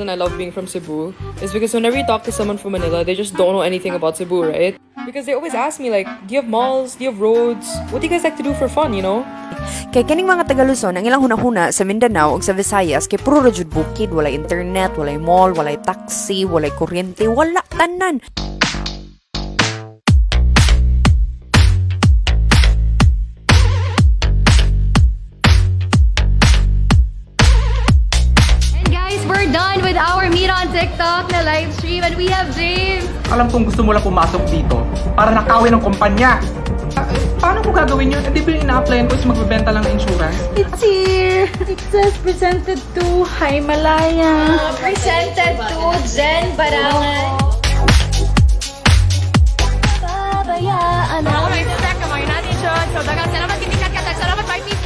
reason I love being from Cebu is because whenever you talk to someone from Manila, they just don't know anything about Cebu, right? Because they always ask me like, do you have malls? Do you have roads? What do you guys like to do for fun, you know? Kay kining mga taga Luzon ang ilang hunahuna sa Mindanao ug sa Visayas kay puro ra jud bukid, walay internet, walay mall, walay taxi, walay kuryente, wala tanan. We're done with our meet on TikTok na live stream and we have James. Alam kong gusto mo lang pumasok dito para nakawin ng kumpanya. Paano ko gagawin yun? Hindi ba yung ina-applyan ko is magbebenta lang ng insurance? It's here. It says presented to Hi Malaya. Presented to Jen Barangan. Babayaan na. Okay, so teka mo, yun natin siya. So, dagang salamat kinikat ka. Salamat, Bye PC.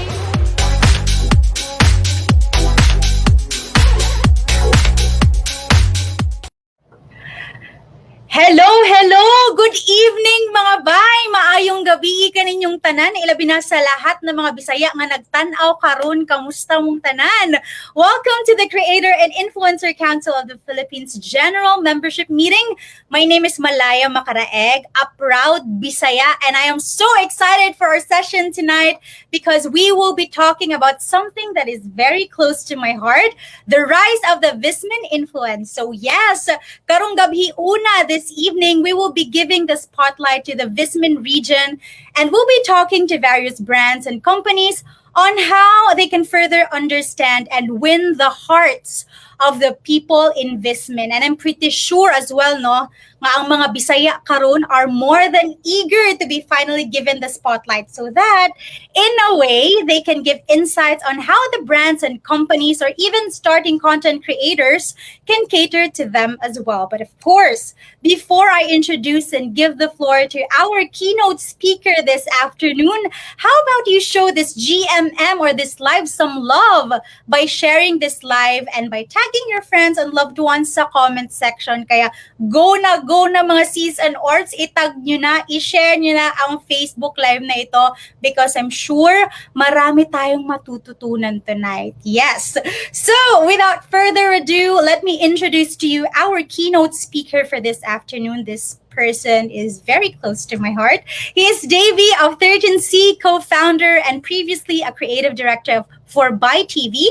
Hello, hello! Good evening mga bay! Maayong gabi kaninyong tanan, ilabi na sa lahat ng mga Bisaya nga nagtanaw karon, kamusta mong tanan? Welcome to the Creator and Influencer Council of the Philippines General Membership Meeting. My name is Malaya Macaraeg, a proud Bisaya, and I am so excited for our session tonight because we will be talking about something that is very close to my heart, the rise of the VisMin Influence. So yes, karong gabi una this evening, we will be giving the spotlight to the VisMin region, and we'll be talking to various brands and companies on how they can further understand and win the hearts of the people in VisMin. And I'm pretty sure as well, no, nga ang mga Bisaya karon are more than eager to be finally given the spotlight so that, in a way, they can give insights on how the brands and companies or even starting content creators can cater to them as well. But of course, before I introduce and give the floor to our keynote speaker this afternoon, how about you show this GMM or this live some love by sharing this live and by tagging your friends and loved ones sa comment section. Kaya go na mga sis and orts, itag nyo na, i-share nyo na ang Facebook live na ito because I'm sure marami tayong matututunan tonight. Yes. So without further ado, let me introduce to you our keynote speaker for this afternoon. This person is very close to my heart. He is Davey of 13C, co-founder and previously a creative director for By TV.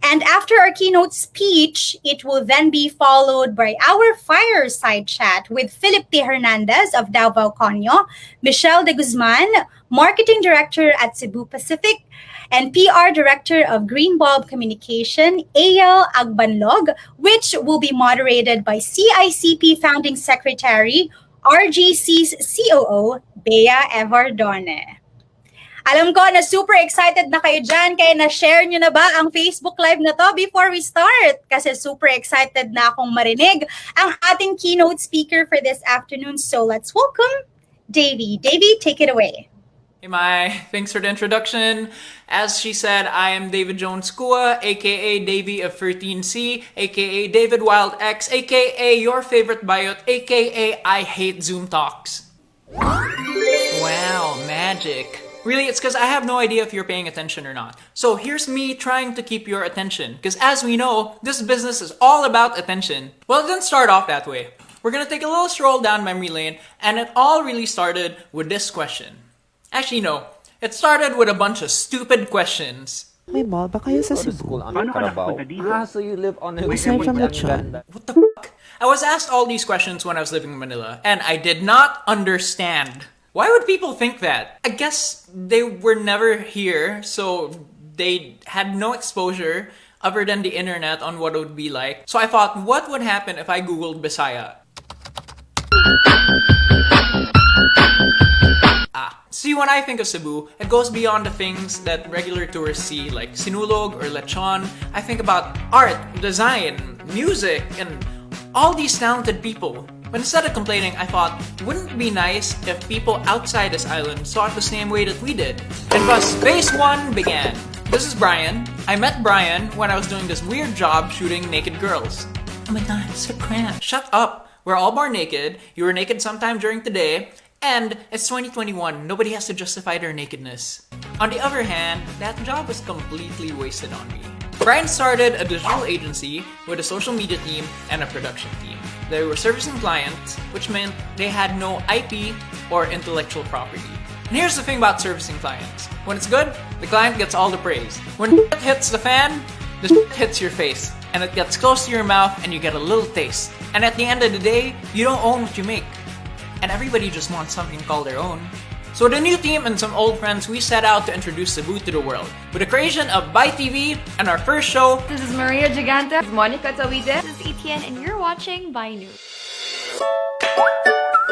And after our keynote speech, it will then be followed by our fireside chat with Phillip Hernandez of Davao, Conyo, Michelle de Guzman, Marketing Director at Cebu Pacific, and PR Director of Green Bulb Communication, Eyal Agbanlog, which will be moderated by CICP Founding Secretary, RGC's COO, Bea Evardone. Alam ko na super excited na kayo dyan, kaya na-share nyo na ba ang Facebook Live na to before we start? Kasi super excited na akong marinig ang ating keynote speaker for this afternoon. So let's welcome Davey. Davey, take it away. Hey Mai, thanks for the introduction. As she said, I am David Jones Cua, aka Davey of 13C, aka David Wild X, aka your favorite biot, aka I hate Zoom talks. Wow, magic. Really, it's because I have no idea if you're paying attention or not. So here's me trying to keep your attention. Because as we know, this business is all about attention. Well, it didn't start off that way. We're gonna take a little stroll down memory lane, and it all really started with this question. Actually, no. It started with a bunch of stupid questions. May mall ba kayo sa Cebu? So you live on a Aside from lechon. What the fuck? I was asked all these questions when I was living in Manila, and I did not understand. Why would people think that? I guess they were never here, so they had no exposure other than the internet on what it would be like. So I thought, what would happen if I Googled Bisaya? See, when I think of Cebu, it goes beyond the things that regular tourists see, like sinulog or lechon. I think about art, design, music, and all these talented people. But instead of complaining, I thought, wouldn't it be nice if people outside this island saw it the same way that we did? And thus, phase one began. This is Brian. I met Brian when I was doing this weird job shooting naked girls. Oh my god, it's so cramped. Shut up. We're all born naked. You were naked sometime during the day. And it's 2021. Nobody has to justify their nakedness. On the other hand, that job was completely wasted on me. Brian started a digital agency with a social media team and a production team. They were servicing clients, which meant they had no IP or intellectual property. And here's the thing about servicing clients. When it's good, the client gets all the praise. When it hits the fan, the shit hits your face, and it gets close to your mouth and you get a little taste. And at the end of the day, you don't own what you make. And everybody just wants something to call their own. So with a new team and some old friends, we set out to introduce Cebu to the world. With the creation of By TV and our first show, This is Maria Gigante. This is Monica Tawide. This is Etienne, and you're watching By News.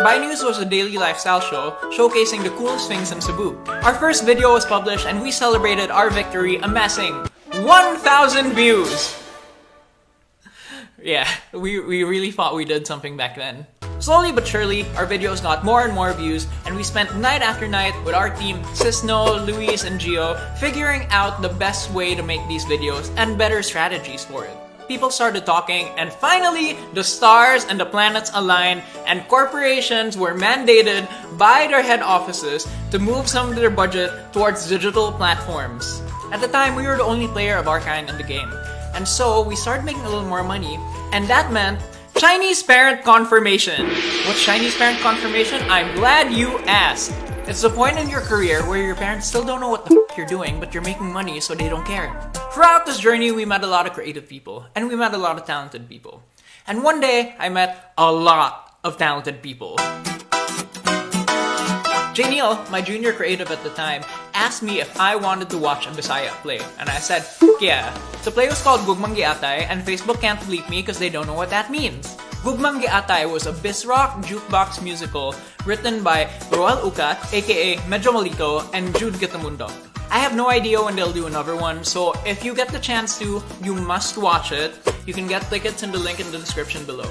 By News was a daily lifestyle show showcasing the coolest things in Cebu. Our first video was published and we celebrated our victory, amassing 1,000 views! Yeah, we really thought we did something back then. Slowly but surely, our videos got more and more views, and we spent night after night with our team, Cisno, Luis, and Gio, figuring out the best way to make these videos and better strategies for it. People started talking, and finally, the stars and the planets aligned, and corporations were mandated by their head offices to move some of their budget towards digital platforms. At the time, we were the only player of our kind in the game, and so we started making a little more money, and that meant Chinese parent confirmation. What's Chinese parent confirmation? I'm glad you asked. It's the point in your career where your parents still don't know what the f you're doing, but you're making money so they don't care. Throughout this journey, we met a lot of creative people, and we met a lot of talented people. And one day, I met a lot of talented people. J. Neil, my junior creative at the time, asked me if I wanted to watch a Bisaya play, and I said, yeah. The play was called Gugmang Giatay, and Facebook can't bleep me because they don't know what that means. Gugmang Giatay was a Bisrock jukebox musical written by Roel Ucat, aka Medyo Malito, and Jude Gitamundo. I have no idea when they'll do another one, so if you get the chance to, you must watch it. You can get tickets in the link in the description below.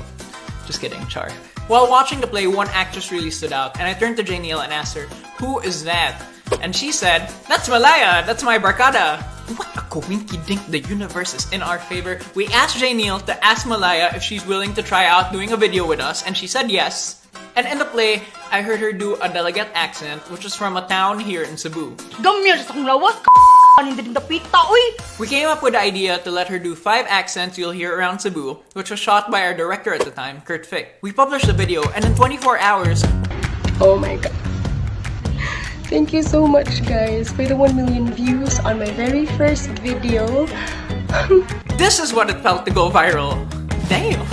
Just kidding, Char. While watching the play, one actress really stood out, and I turned to J. Neil and asked her, who is that? And she said, that's Malaya, that's my barkada. What a coinky-dink, the universe is in our favor. We asked J. Neil to ask Malaya if she's willing to try out doing a video with us, and she said yes. And in the play, I heard her do a delegate accent, which is from a town here in Cebu. We came up with the idea to let her do 5 accents you'll hear around Cebu, which was shot by our director at the time, Kurt Fick. We published the video, and in 24 hours... Oh my god. Thank you so much, guys, for the 1 million views on my very first video. This is what it felt to go viral. Damn!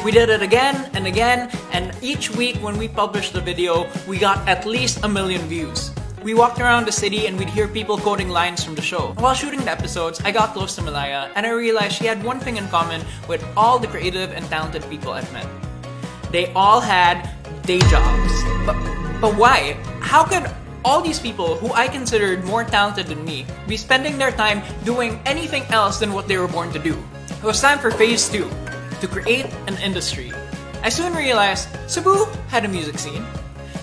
We did it again and again, and each week when we published the video, we got at least 1 million views. We walked around the city and we'd hear people quoting lines from the show. While shooting the episodes, I got close to Malaya and I realized she had one thing in common with all the creative and talented people I've met. They all had day jobs. But why? How could all these people who I considered more talented than me be spending their time doing anything else than what they were born to do? It was time for phase 2, to create an industry. I soon realized Cebu had a music scene,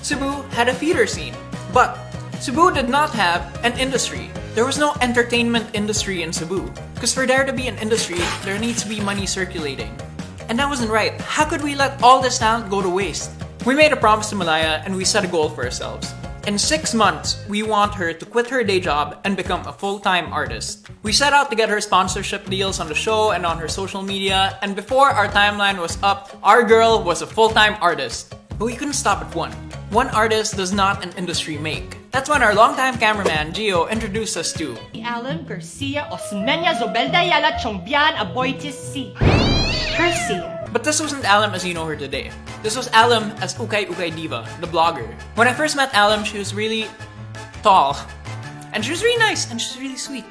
Cebu had a theater scene, but Cebu did not have an industry. There was no entertainment industry in Cebu. Because for there to be an industry, there needs to be money circulating. And that wasn't right. How could we let all this talent go to waste? We made a promise to Malaya and we set a goal for ourselves. In 6 months, we want her to quit her day job and become a full-time artist. We set out to get her sponsorship deals on the show and on her social media, and before our timeline was up, our girl was a full-time artist. But we couldn't stop at one. One artist does not an industry make. That's when our longtime cameraman, Gio, introduced us to Alem Garcia, Osmeña Zobelda Yala Chongbian Aboitis C. Garcia. But this wasn't Alem as you know her today. This was Alem as Ukay Ukay Diva, the blogger. When I first met Alem, she was really tall. And she was really nice, and she was really sweet.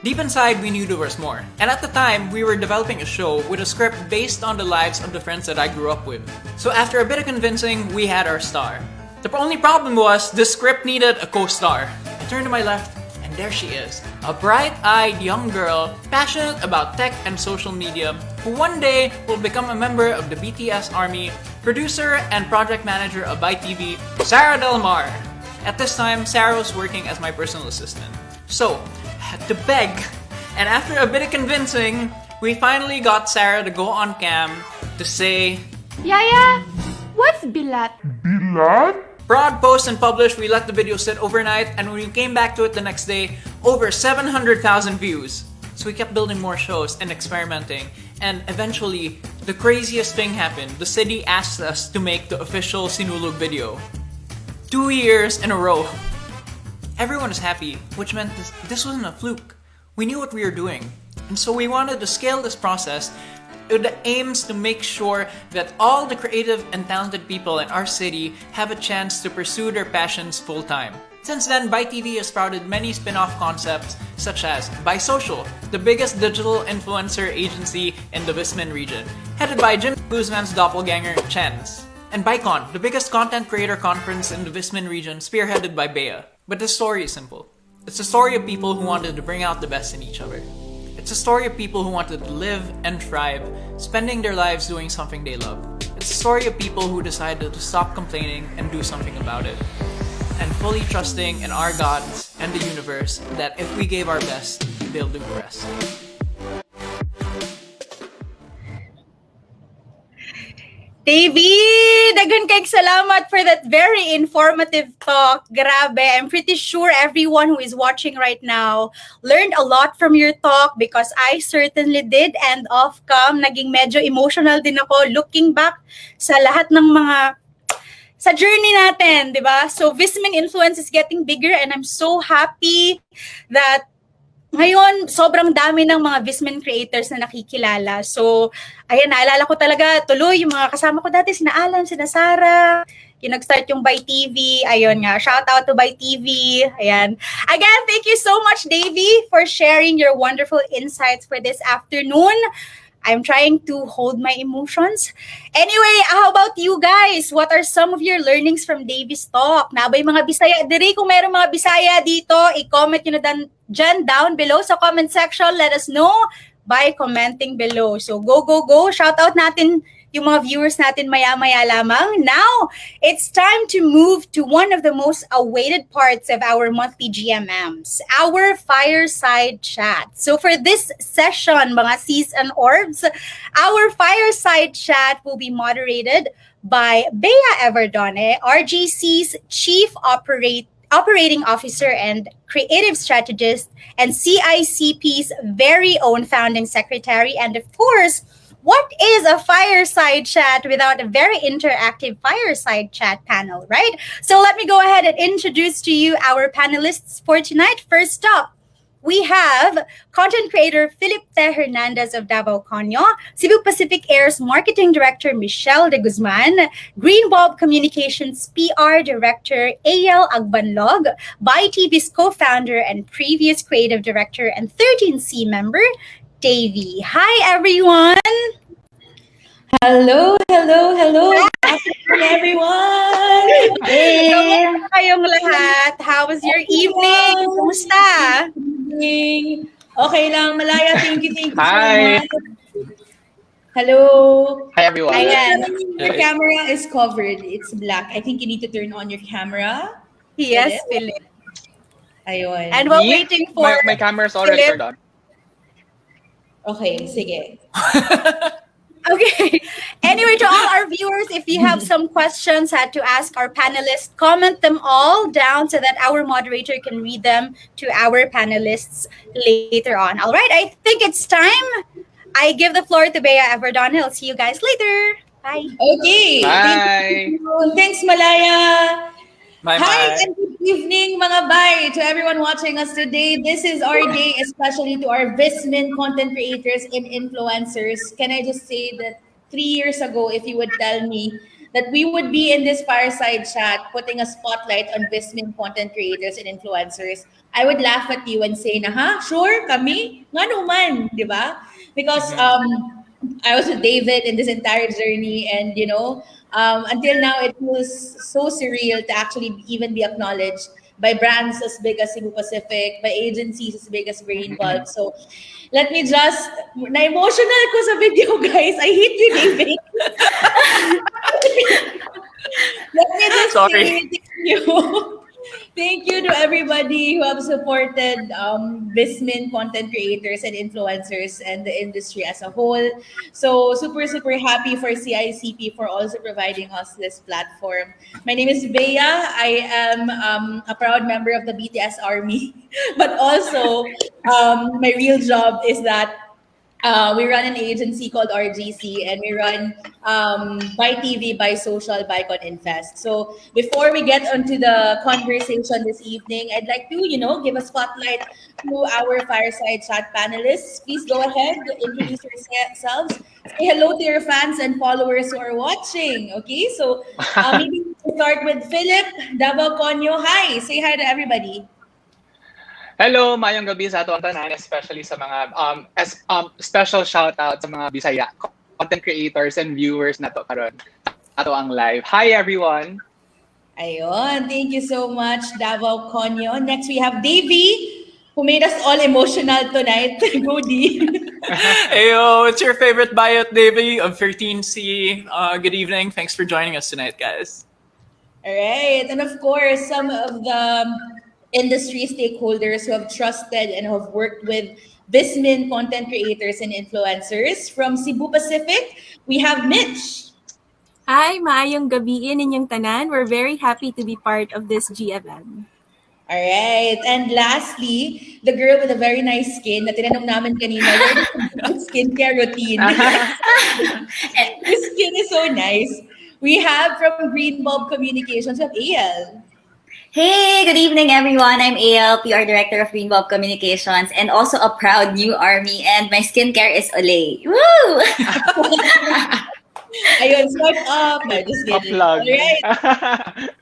Deep inside, we knew there was more. And at the time, we were developing a show with a script based on the lives of the friends that I grew up with. So after a bit of convincing, we had our star. The only problem was, the script needed a co-star. I turned to my left, and there she is. A bright-eyed young girl, passionate about tech and social media, who one day will become a member of the BTS Army, producer and project manager of ITV, Sarah Del Mar. At this time, Sarah was working as my personal assistant. So, I had to beg. And after a bit of convincing, we finally got Sarah to go on cam to say, Yaya, what's bilat? Broad post and publish, we let the video sit overnight, and when we came back to it the next day, over 700,000 views. So we kept building more shows and experimenting. And eventually, the craziest thing happened. The city asked us to make the official Sinulog video. 2 years in a row. Everyone is happy, which meant this wasn't a fluke. We knew what we were doing. And so we wanted to scale this process with the aims to make sure that all the creative and talented people in our city have a chance to pursue their passions full-time. Since then, ByTV has sprouted many spin-off concepts such as BySocial, the biggest digital influencer agency in the VisMin region, headed by Jim Guzman's doppelganger, Chens. And ByCon, the biggest content creator conference in the VisMin region, spearheaded by Bea. But the story is simple. It's a story of people who wanted to bring out the best in each other. It's a story of people who wanted to live and thrive, spending their lives doing something they love. It's a story of people who decided to stop complaining and do something about it. And fully trusting in our gods and the universe that if we gave our best, they'll do the rest. Davey, daghan kayong salamat for that very informative talk. Grabe. I'm pretty sure everyone who is watching right now learned a lot from your talk because I certainly did. And off-cam, naging medyo emotional din ako looking back sa lahat ng mga sa journey natin, di ba? So VisMin Influence is getting bigger and I'm so happy that ngayon, sobrang dami ng mga VisMin creators na nakikilala. So, ayan, naalala ko talaga tuloy yung mga kasama ko dati, sina Alem, sina Sarah, yung nag-start yung ByTV. Ayun nga, shout out to ByTV. Ayan. Again, thank you so much, Davey, for sharing your wonderful insights for this afternoon. I'm trying to hold my emotions. Anyway, how about you guys? What are some of your learnings from Davey's talk? Nabay mga Bisaya. Diri, kung mayroong mga Bisaya dito, i-comment nyo na dyan down below sa comment section. Let us know by commenting below. So go, go, go. Shout out natin yung mga viewers natin maya-maya lamang. Now, it's time to move to one of the most awaited parts of our monthly GMMs, our fireside chat. So for this session, mga Cs and Orbs, our fireside chat will be moderated by Bea Everdone, RGC's Chief Operating Officer and Creative Strategist, and CICP's very own Founding Secretary, and of course, what is a fireside chat without a very interactive fireside chat panel, right? So let me go ahead and introduce to you our panelists for tonight. First up, we have content creator Phillip Hernandez of Davao, Conyo, Cebu Pacific Air's Marketing Director Michelle de Guzman, Green Bulb Communications PR Director A.L. Agbanlog, ByTV's co-founder and previous creative director and 13C member, Davey. Hi, everyone. Hello. Good afternoon, everyone. Hey. Kamusta kayong lahat? How was your evening? Kumusta? Okay lang, Malaya. Thank you Hi. so much. Hello. Hi, everyone. Ayan. Your camera is covered. It's black. I think you need to turn on your camera. Yes, Phillip. Ayun. And we're waiting for my camera's already turned on. Okay, sige. Okay. Anyway, to all our viewers, if you have some questions had to ask our panelists, comment them all down so that our moderator can read them to our panelists later on. All right, I think it's time. I give the floor to Bea Everdone. I'll see you guys later. Bye. Okay. Bye. Thanks, Malaya. Bye. Hi and good evening, mga bay, to everyone watching us today. This is our day, especially to our VisMin content creators and influencers. Can I just say that 3 years ago, if you would tell me that we would be in this fireside chat, putting a spotlight on VisMin content creators and influencers, I would laugh at you and say, sure, kami? Nga naman, di ba? Because I was with David in this entire journey, and until now it was so surreal to actually even be acknowledged by brands as big as Cebu Pacific, by agencies as big as Green Bulb. So let me just, na-emotional ko sa video, guys. I hate you, David. Let me just say thank you Thank you to everybody who have supported VisMin content creators and influencers and the industry as a whole. So super, super happy for CICP for also providing us this platform. My name is Bea. I am a proud member of the BTS Army, but also my real job is that we run an agency called RGC, and we run by TV, by social, by Con Infest. So before we get onto the conversation this evening, I'd like to, give a spotlight to our fireside chat panelists. Please go ahead, introduce yourselves. Say hello to your fans and followers who are watching. Okay, so maybe we'll start with Phillip, Davao, Conyo. Hi, say hi to everybody. Hello, mayong gabi sa ato ang tanan, especially sa mga special shout out sa mga Bisaya content creators and viewers na to karon. Ato ang live. Hi everyone. Ayun, thank you so much, Davao, Conyo. Next we have Davey, who made us all emotional tonight. Go D. Heyo, it's your favorite biot, Davey of 13C. Good evening. Thanks for joining us tonight, guys. All right, and of course, some of the industry stakeholders who have trusted and have worked with VisMin content creators and influencers. From Cebu Pacific, we have Mitch. Hi, maayong gabi ninyong tanan. We're very happy to be part of this GMM. All right. And lastly, the girl with a very nice skin na tinanong namin kanina, skincare routine. Her skin is so nice. We have from Green Bulb Communications, we have AL. Hey, good evening, everyone. I'm AL, PR Director of Green Bulb Communications, and also a proud new army. And my skincare is Olay. Woo! Ayun, swipe up. No, just kidding. All right.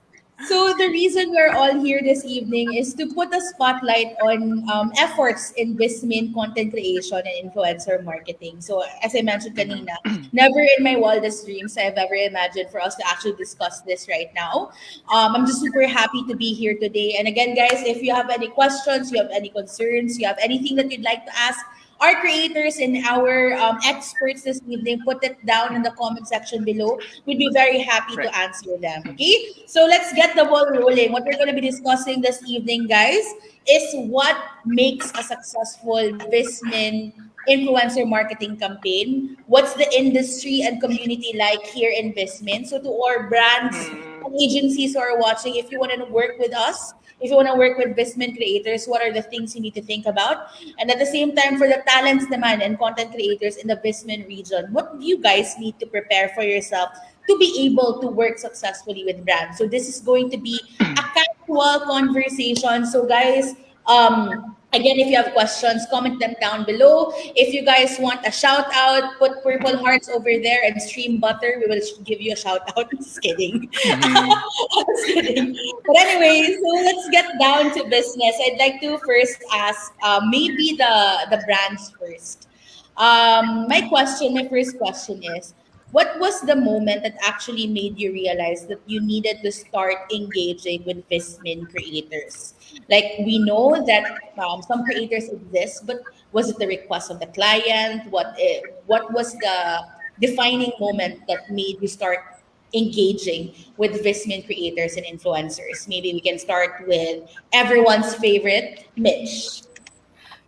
So the reason we're all here this evening is to put a spotlight on efforts in VisMin content creation and influencer marketing. So as I mentioned kanina, never in my wildest dreams I've ever imagined for us to actually discuss this right now. I'm just super happy to be here today. And again, guys, if you have any questions, you have any concerns, you have anything that you'd like to ask our creators and our experts this evening, put it down in the comment section below. We'd be very happy to answer them. Okay, so let's get the ball rolling. What we're going to be discussing this evening, guys, is what makes a successful VisMin influencer marketing campaign. What's the industry and community like here in VisMin? So to our brands and agencies who are watching, if you want to work with us, if you want to work with VisMin creators, what are the things you need to think about? And at the same time, for the talents naman and content creators in the VisMin region, what do you guys need to prepare for yourself to be able to work successfully with brands? So this is going to be a casual conversation. So guys, again, if you have questions, comment them down below. If you guys want a shout out, put purple hearts over there and stream butter. We will give you a shout out. Just kidding. Just kidding. But anyway, so let's get down to business. I'd like to first ask maybe the brands first. My first question is, what was the moment that actually made you realize that you needed to start engaging with VisMin creators? Like, we know that some creators exist, but was it the request of the client? What was the defining moment that made you start engaging with VisMin creators and influencers? Maybe we can start with everyone's favorite, Mitch.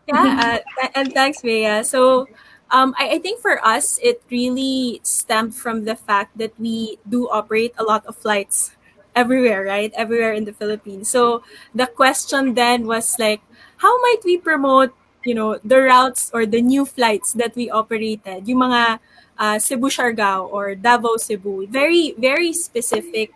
Yeah, and thanks, Bea. So, I think for us, it really stemmed from the fact that we do operate a lot of flights everywhere, right? Everywhere in the Philippines. So the question then was like, how might we promote, the routes or the new flights that we operated? Yung mga Cebu Siargao or Davao Cebu, very, very specific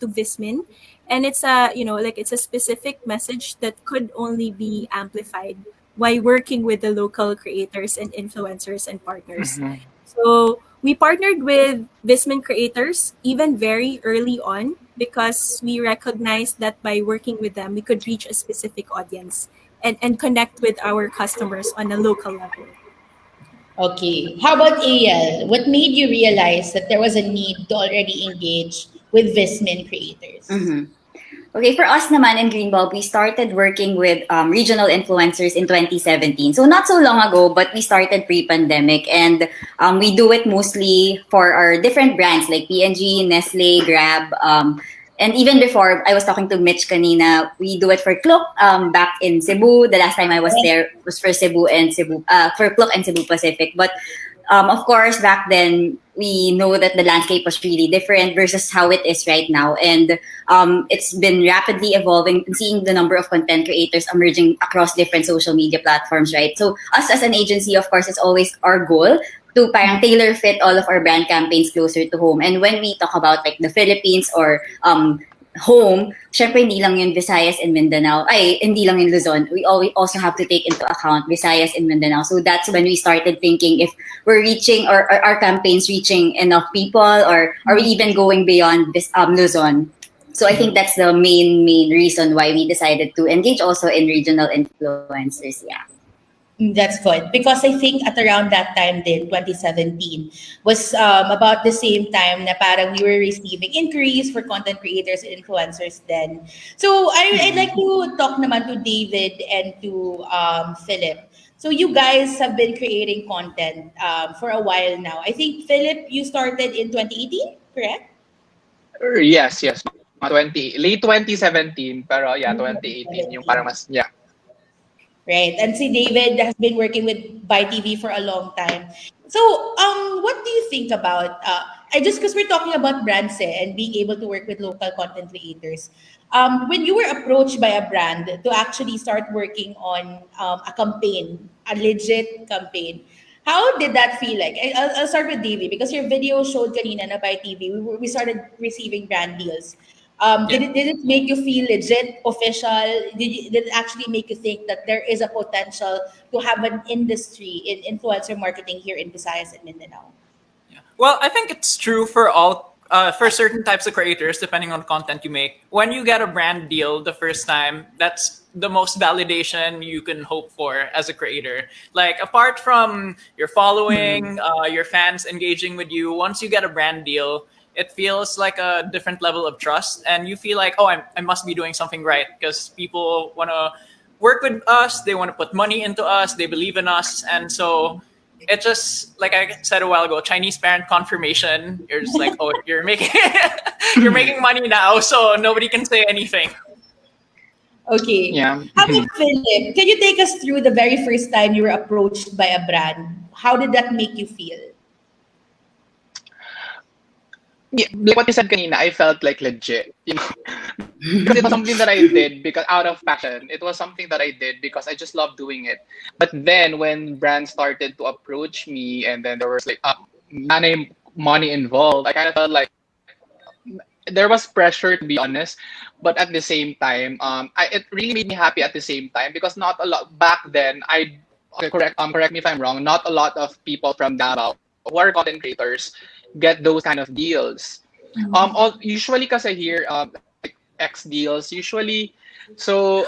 to VisMin. And it's it's a specific message that could only be amplified while working with the local creators and influencers and partners. Mm-hmm. So we partnered with VisMin creators even very early on because we recognized that by working with them, we could reach a specific audience and connect with our customers on a local level. Okay. How about AL? What made you realize that there was a need to already engage with VisMin creators? Mm-hmm. Okay, for us naman in Green Bulb, we started working with regional influencers in 2017. So not so long ago, but we started pre-pandemic. And we do it mostly for our different brands like P&G, Nestle, Grab. And even before, I was talking to Mitch kanina, we do it for Klook back in Cebu. The last time I was there was for Cebu and for Klook and Cebu Pacific. But of course, back then, we know that the landscape was really different versus how it is right now. And it's been rapidly evolving, seeing the number of content creators emerging across different social media platforms, right? So us as an agency, of course, it's always our goal to parang tailor fit all of our brand campaigns closer to home. And when we talk about like the Philippines or home, syempre hindi lang yun Visayas and Mindanao, hindi lang yun Luzon. We always also have to take into account Visayas and Mindanao. So that's when we started thinking if we're reaching or our campaigns reaching enough people, or are we even going beyond this Luzon. So I think that's the main reason why we decided to engage also in regional influencers. Yeah. That's good, because I think at around that time din, 2017, was about the same time na parang we were receiving inquiries for content creators and influencers then. So I'd like to talk naman to David and to Phillip. So you guys have been creating content for a while now. I think, Phillip, you started in 2018, correct? Yes. Late 2017, pero yeah, 2018 yung parang mas, yeah. Right. And si David has been working with By TV for a long time. So, what do you think about, because we're talking about brands and being able to work with local content creators. When you were approached by a brand to actually start working on a campaign, a legit campaign, how did that feel like? I'll start with Davey, because your video showed kanina na By TV, we started receiving brand deals. Did it make you feel legit, official? Did it actually make you think that there is a potential to have an industry in influencer marketing here in Visayas and Mindanao? Well, I think it's true for all, for certain types of creators, depending on content you make. When you get a brand deal the first time, that's the most validation you can hope for as a creator. Like, apart from your following, your fans engaging with you, once you get a brand deal, it feels like a different level of trust, and you feel like, I must be doing something right, because people want to work with us, they want to put money into us, they believe in us. And so it just, like I said a while ago, Chinese parent confirmation. You're just like, you're making you're making money now, so nobody can say anything. Okay. Yeah. How about Phillip? Can you take us through the very first time you were approached by a brand? How did that make you feel? Yeah, like what you said kanina, I felt like legit, because it was something that I did because out of passion. It was something that I did because I just love doing it. But then when brands started to approach me, and then there was like money involved, I kind of felt like there was pressure, to be honest. But at the same time, it really made me happy at the same time, because not a lot back then. Correct me if I'm wrong. Not a lot of people from Davao who are content creators get those kind of deals. Usually kasi here, like X deals usually. So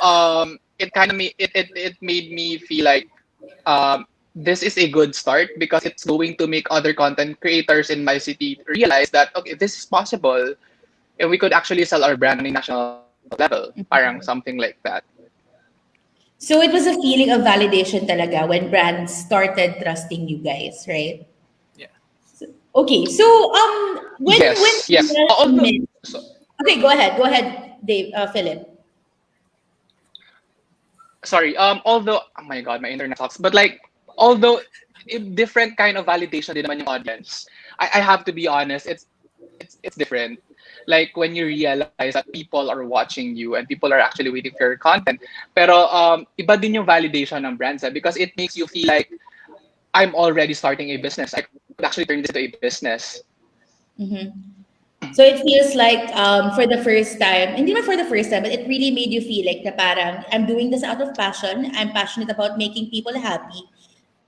it kind of it made me feel like this is a good start, because it's going to make other content creators in my city realize that okay, this is possible, and we could actually sell our brand on a national level, parang something like that. So it was a feeling of validation talaga when brands started trusting you guys, right? Okay, so Yes. Okay, go ahead, Dave, Phillip. Sorry. Although, oh my God, my internet sucks. But like, although different kind of validation din naman yung audience, I have to be honest. It's different. Like when you realize that people are watching you and people are actually waiting for your content. Pero iba din yung validation ng brands, because it makes you feel like I'm already starting a business. I could actually turn this into a business. Mm-hmm. So it feels like for the first time, hindi naman for the first time, but it really made you feel like na parang I'm doing this out of passion. I'm passionate about making people happy.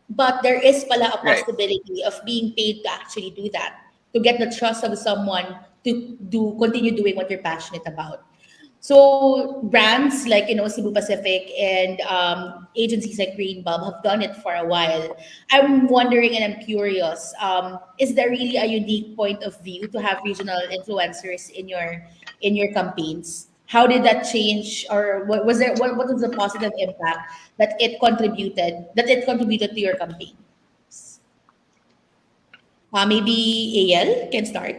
But there is pala a possibility of being paid to actually do that, to get the trust of someone to continue doing what you're passionate about. So brands like Cebu Pacific and agencies like Green Bulb have done it for a while. I'm wondering and I'm curious, is there really a unique point of view to have regional influencers in your campaigns? How did that change, or what was the positive impact that it contributed to your campaign? Maybe AL can start.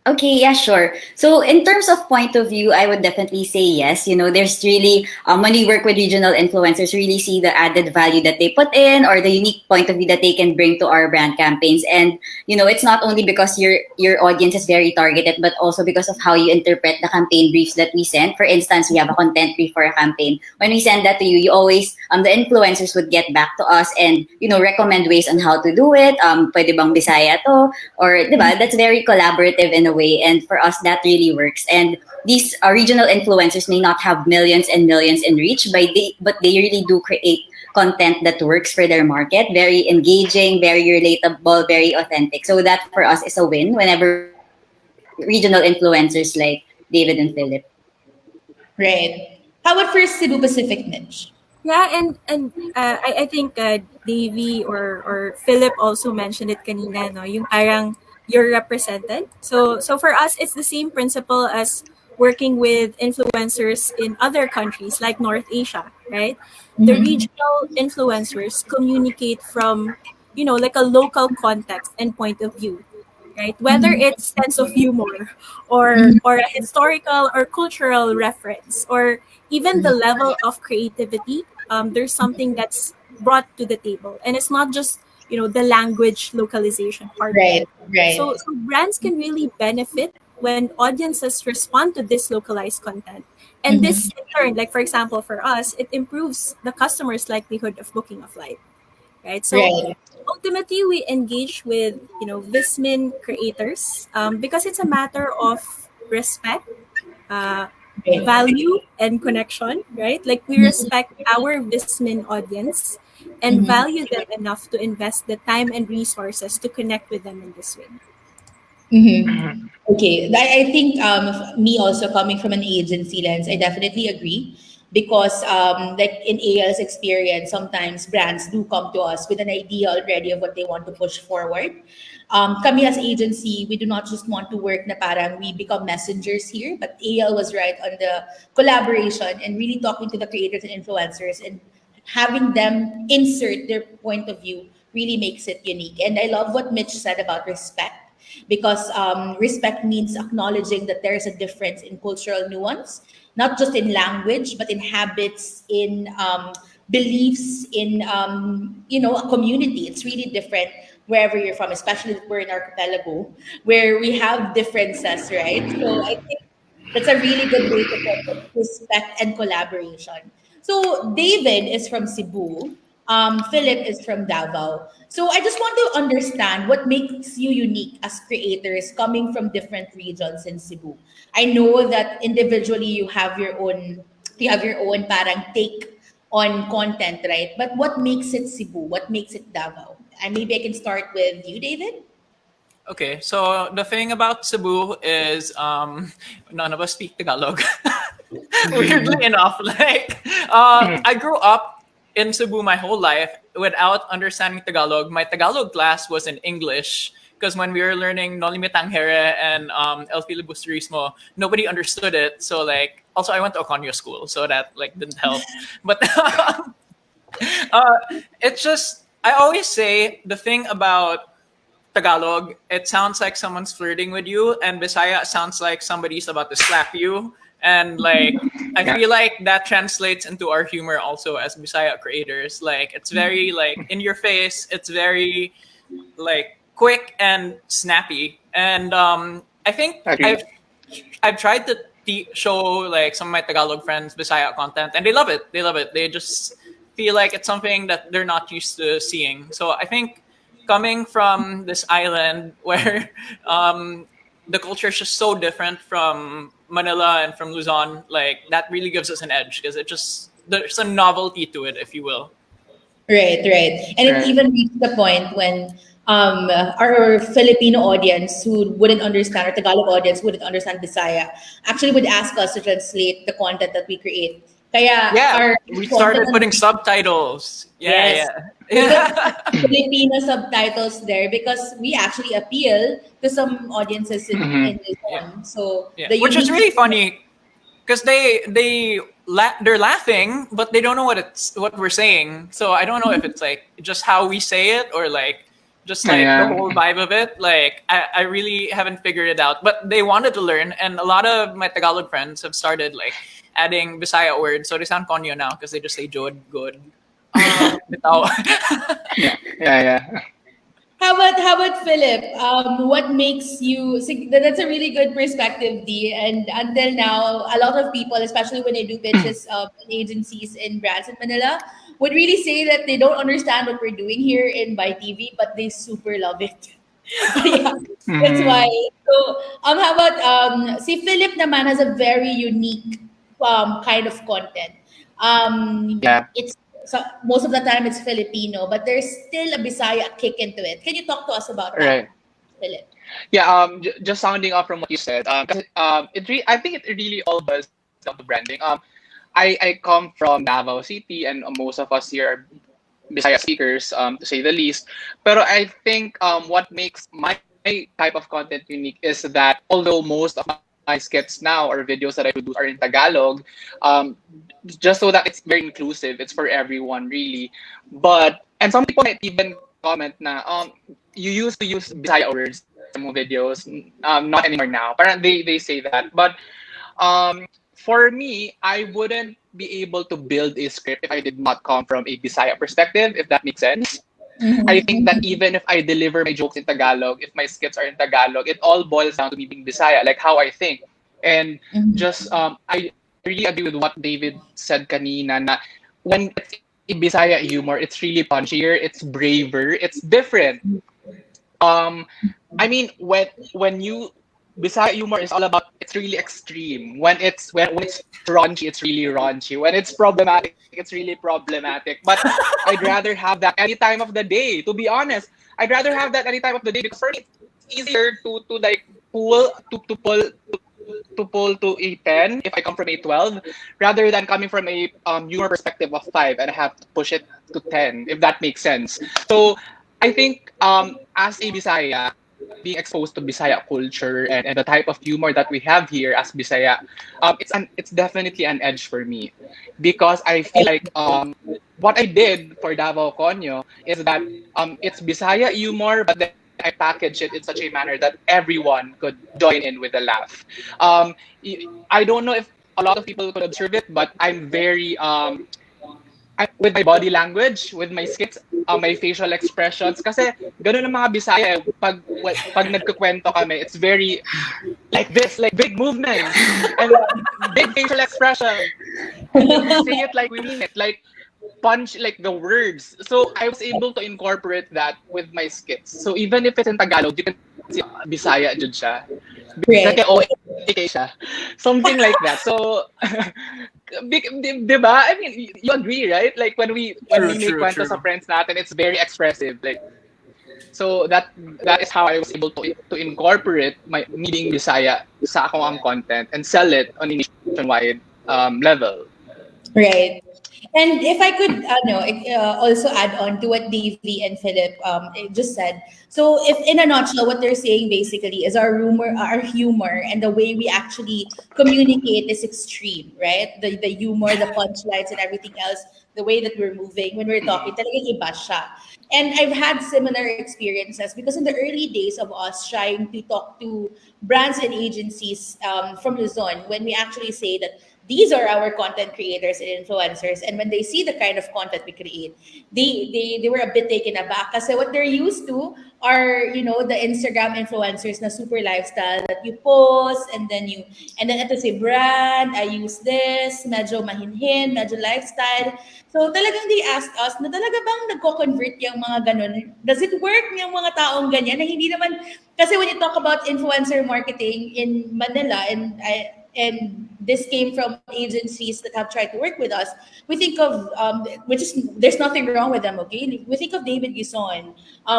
Okay, yeah, sure. So in terms of point of view, I would definitely say yes. You know, there's really when we work with regional influencers, really see the added value that they put in or the unique point of view that they can bring to our brand campaigns. And you know, it's not only because your audience is very targeted, but also because of how you interpret the campaign briefs that we send. For instance, we have a content brief for a campaign. When we send that to you, you always the influencers would get back to us and you know recommend ways on how to do it. Pwede bang Bisaya to? Or diba, that's very collaborative in a way, and for us that really works. And these regional influencers may not have millions and millions in reach, but they really do create content that works for their market, very engaging, very relatable, very authentic. So that for us is a win whenever we work with regional influencers like David and Philip. Right. How about for Cebu Pacific, Mitch? Yeah, and I think Davey or Philip also mentioned it kanina, no? Yung parang you're represented. So for us, it's the same principle as working with influencers in other countries like North Asia, right? The regional influencers communicate from, like a local context and point of view, right? Whether it's sense of humor or a historical or cultural reference or even the level of creativity, there's something that's brought to the table, and it's not just the language localization part. Right, right. So brands can really benefit when audiences respond to this localized content, and this in turn, like for example for us, it improves the customer's likelihood of booking a flight, right? So Right. ultimately we engage with VisMin creators because it's a matter of respect, value, and connection, right? Like we respect our VisMin audience and value them enough to invest the time and resources to connect with them in this way. Okay, I think me also coming from an agency lens, I definitely agree because like in AL's experience, sometimes brands do come to us with an idea already of what they want to push forward. Kami as agency, we do not just want to work na parang we become messengers here, but AL was right on the collaboration and really talking to the creators and influencers and having them insert their point of view really makes it unique. And I love what Mitch said about respect because respect means acknowledging that there is a difference in cultural nuance, not just in language, but in habits, in beliefs, in a community. It's really different wherever you're from, especially if we're in archipelago, where we have differences, right? So I think that's a really good way to put it, respect and collaboration. So David is from Cebu. Philip is from Davao. So I just want to understand what makes you unique as creators coming from different regions in Cebu. I know that individually you have your own parang take on content, right? But what makes it Cebu? What makes it Davao? And maybe I can start with you, David. Okay, so the thing about Cebu is none of us speak Tagalog. Weirdly enough, I grew up in Cebu my whole life without understanding Tagalog. My Tagalog class was in English because when we were learning No Limitang Here and El Filibusterismo, nobody understood it. So also I went to a Conyo school, so that didn't help. But it's just I always say the thing about Tagalog, it sounds like someone's flirting with you, and Bisaya sounds like somebody's about to slap you. And I feel like that translates into our humor also as Bisaya creators. It's very in your face. It's very quick and snappy. And I think I've tried to show some of my Tagalog friends Bisaya content, and they love it. They love it. They just feel like it's something that they're not used to seeing. So I think coming from this island where the culture is just so different from Manila and from Luzon, that really gives us an edge because there's a novelty to it, if you will. Right, right. And it even reached the point when our Filipino audience who wouldn't understand, or Tagalog audience who wouldn't understand Bisaya, actually would ask us to translate the content that we create. Kaya we started putting subtitles. Yeah. Filipino subtitles there because we actually appeal to some audiences in Luzon. So which is really funny because they're laughing, but they don't know what we're saying. So I don't know if it's just how we say it or Just like the whole vibe of it, like I really haven't figured it out. But they wanted to learn, and a lot of my Tagalog friends have started like adding Bisaya words, so they sound Conyo now because they just say Jod, good. Bitaw. Yeah. How about Philip? What makes you? That's a really good perspective, D. And until now, a lot of people, especially when they do pitches in agencies in brands in Manila, would really say that they don't understand what we're doing here in By TV, but they super love it. Yeah, that's why. So, how about si Philip naman has a very unique kind of content. It's so most of the time it's Filipino, but there's still a Bisaya kick into it. Can you talk to us about that, Philip? Yeah, just sounding off from what you said, I think it really all boils down to branding. I come from Davao City, and most of us here are Bisaya speakers, to say the least. Pero I think what makes my type of content unique is that although most of my skits now or videos that I produce are in Tagalog, just so that it's very inclusive, it's for everyone really. And some people might even comment na you used to use Bisaya words in some videos, not anymore now. Parang they say that, but for me, I wouldn't be able to build a script if I did not come from a Bisaya perspective, if that makes sense. I think that even if I deliver my jokes in Tagalog, if my skits are in Tagalog, it all boils down to me being Bisaya, like how I think. And just, I really agree with what David said kanina na when it's a Bisaya humor, it's really punchier, it's braver, it's different. I mean, when you Bisaya humor is all about, it's really extreme. When it's raunchy, it's really raunchy. When it's problematic, it's really problematic. But I'd rather have that any time of the day. To be honest, I'd rather have that any time of the day because for me, it's easier to like pull to a 10 if I come from a 12, rather than coming from a humor perspective of 5 and I have to push it to 10. If that makes sense. So I think as a Bisaya, being exposed to Bisaya culture and the type of humor that we have here as Bisaya, it's definitely an edge for me because I feel like what I did for Davao Conyo is that it's Bisaya humor, but then I package it in such a manner that everyone could join in with a laugh. I don't know if a lot of people could observe it, but I'm very with my body language, with my skits, my facial expressions. Kasi ganun ang mga Bisaya eh. Pag nagkukwento kami, it's very like this, like big movements and big facial expression. And we say it like we mean it, like punch like the words. So I was able to incorporate that with my skits. So even if it's in Tagalog, you can see Bisaya jud siya. Right. Okay siya. Something like that. So diba? I mean, you agree, right? Like when we make kwento sa friends natin, it's very expressive. Like so that is how I was able to incorporate my me being Bisaya sa akong content and sell it on a nationwide level. Right. And if I could also add on to what Davey and Philip just said. So if in a nutshell, what they're saying basically is our humor and the way we actually communicate is extreme, right? The humor, the punchlines and everything else, the way that we're moving when we're talking, talagang iba siya. And I've had similar experiences because in the early days of us trying to talk to brands and agencies from Luzon, when we actually say that these are our content creators and influencers, and when they see the kind of content we create, they were a bit taken aback kasi what they're used to are the Instagram influencers na super lifestyle that you post and then ito si brand, I use this, medyo mahinhin, medyo lifestyle. So talagang they asked us na talaga bang nagko-convert yung mga ganun? Does it work yung mga taong ganyan na hindi naman, kasi when you talk about influencer marketing in Manila and this came from agencies that have tried to work with us, we think of there's nothing wrong with them, okay? We think of David Gison,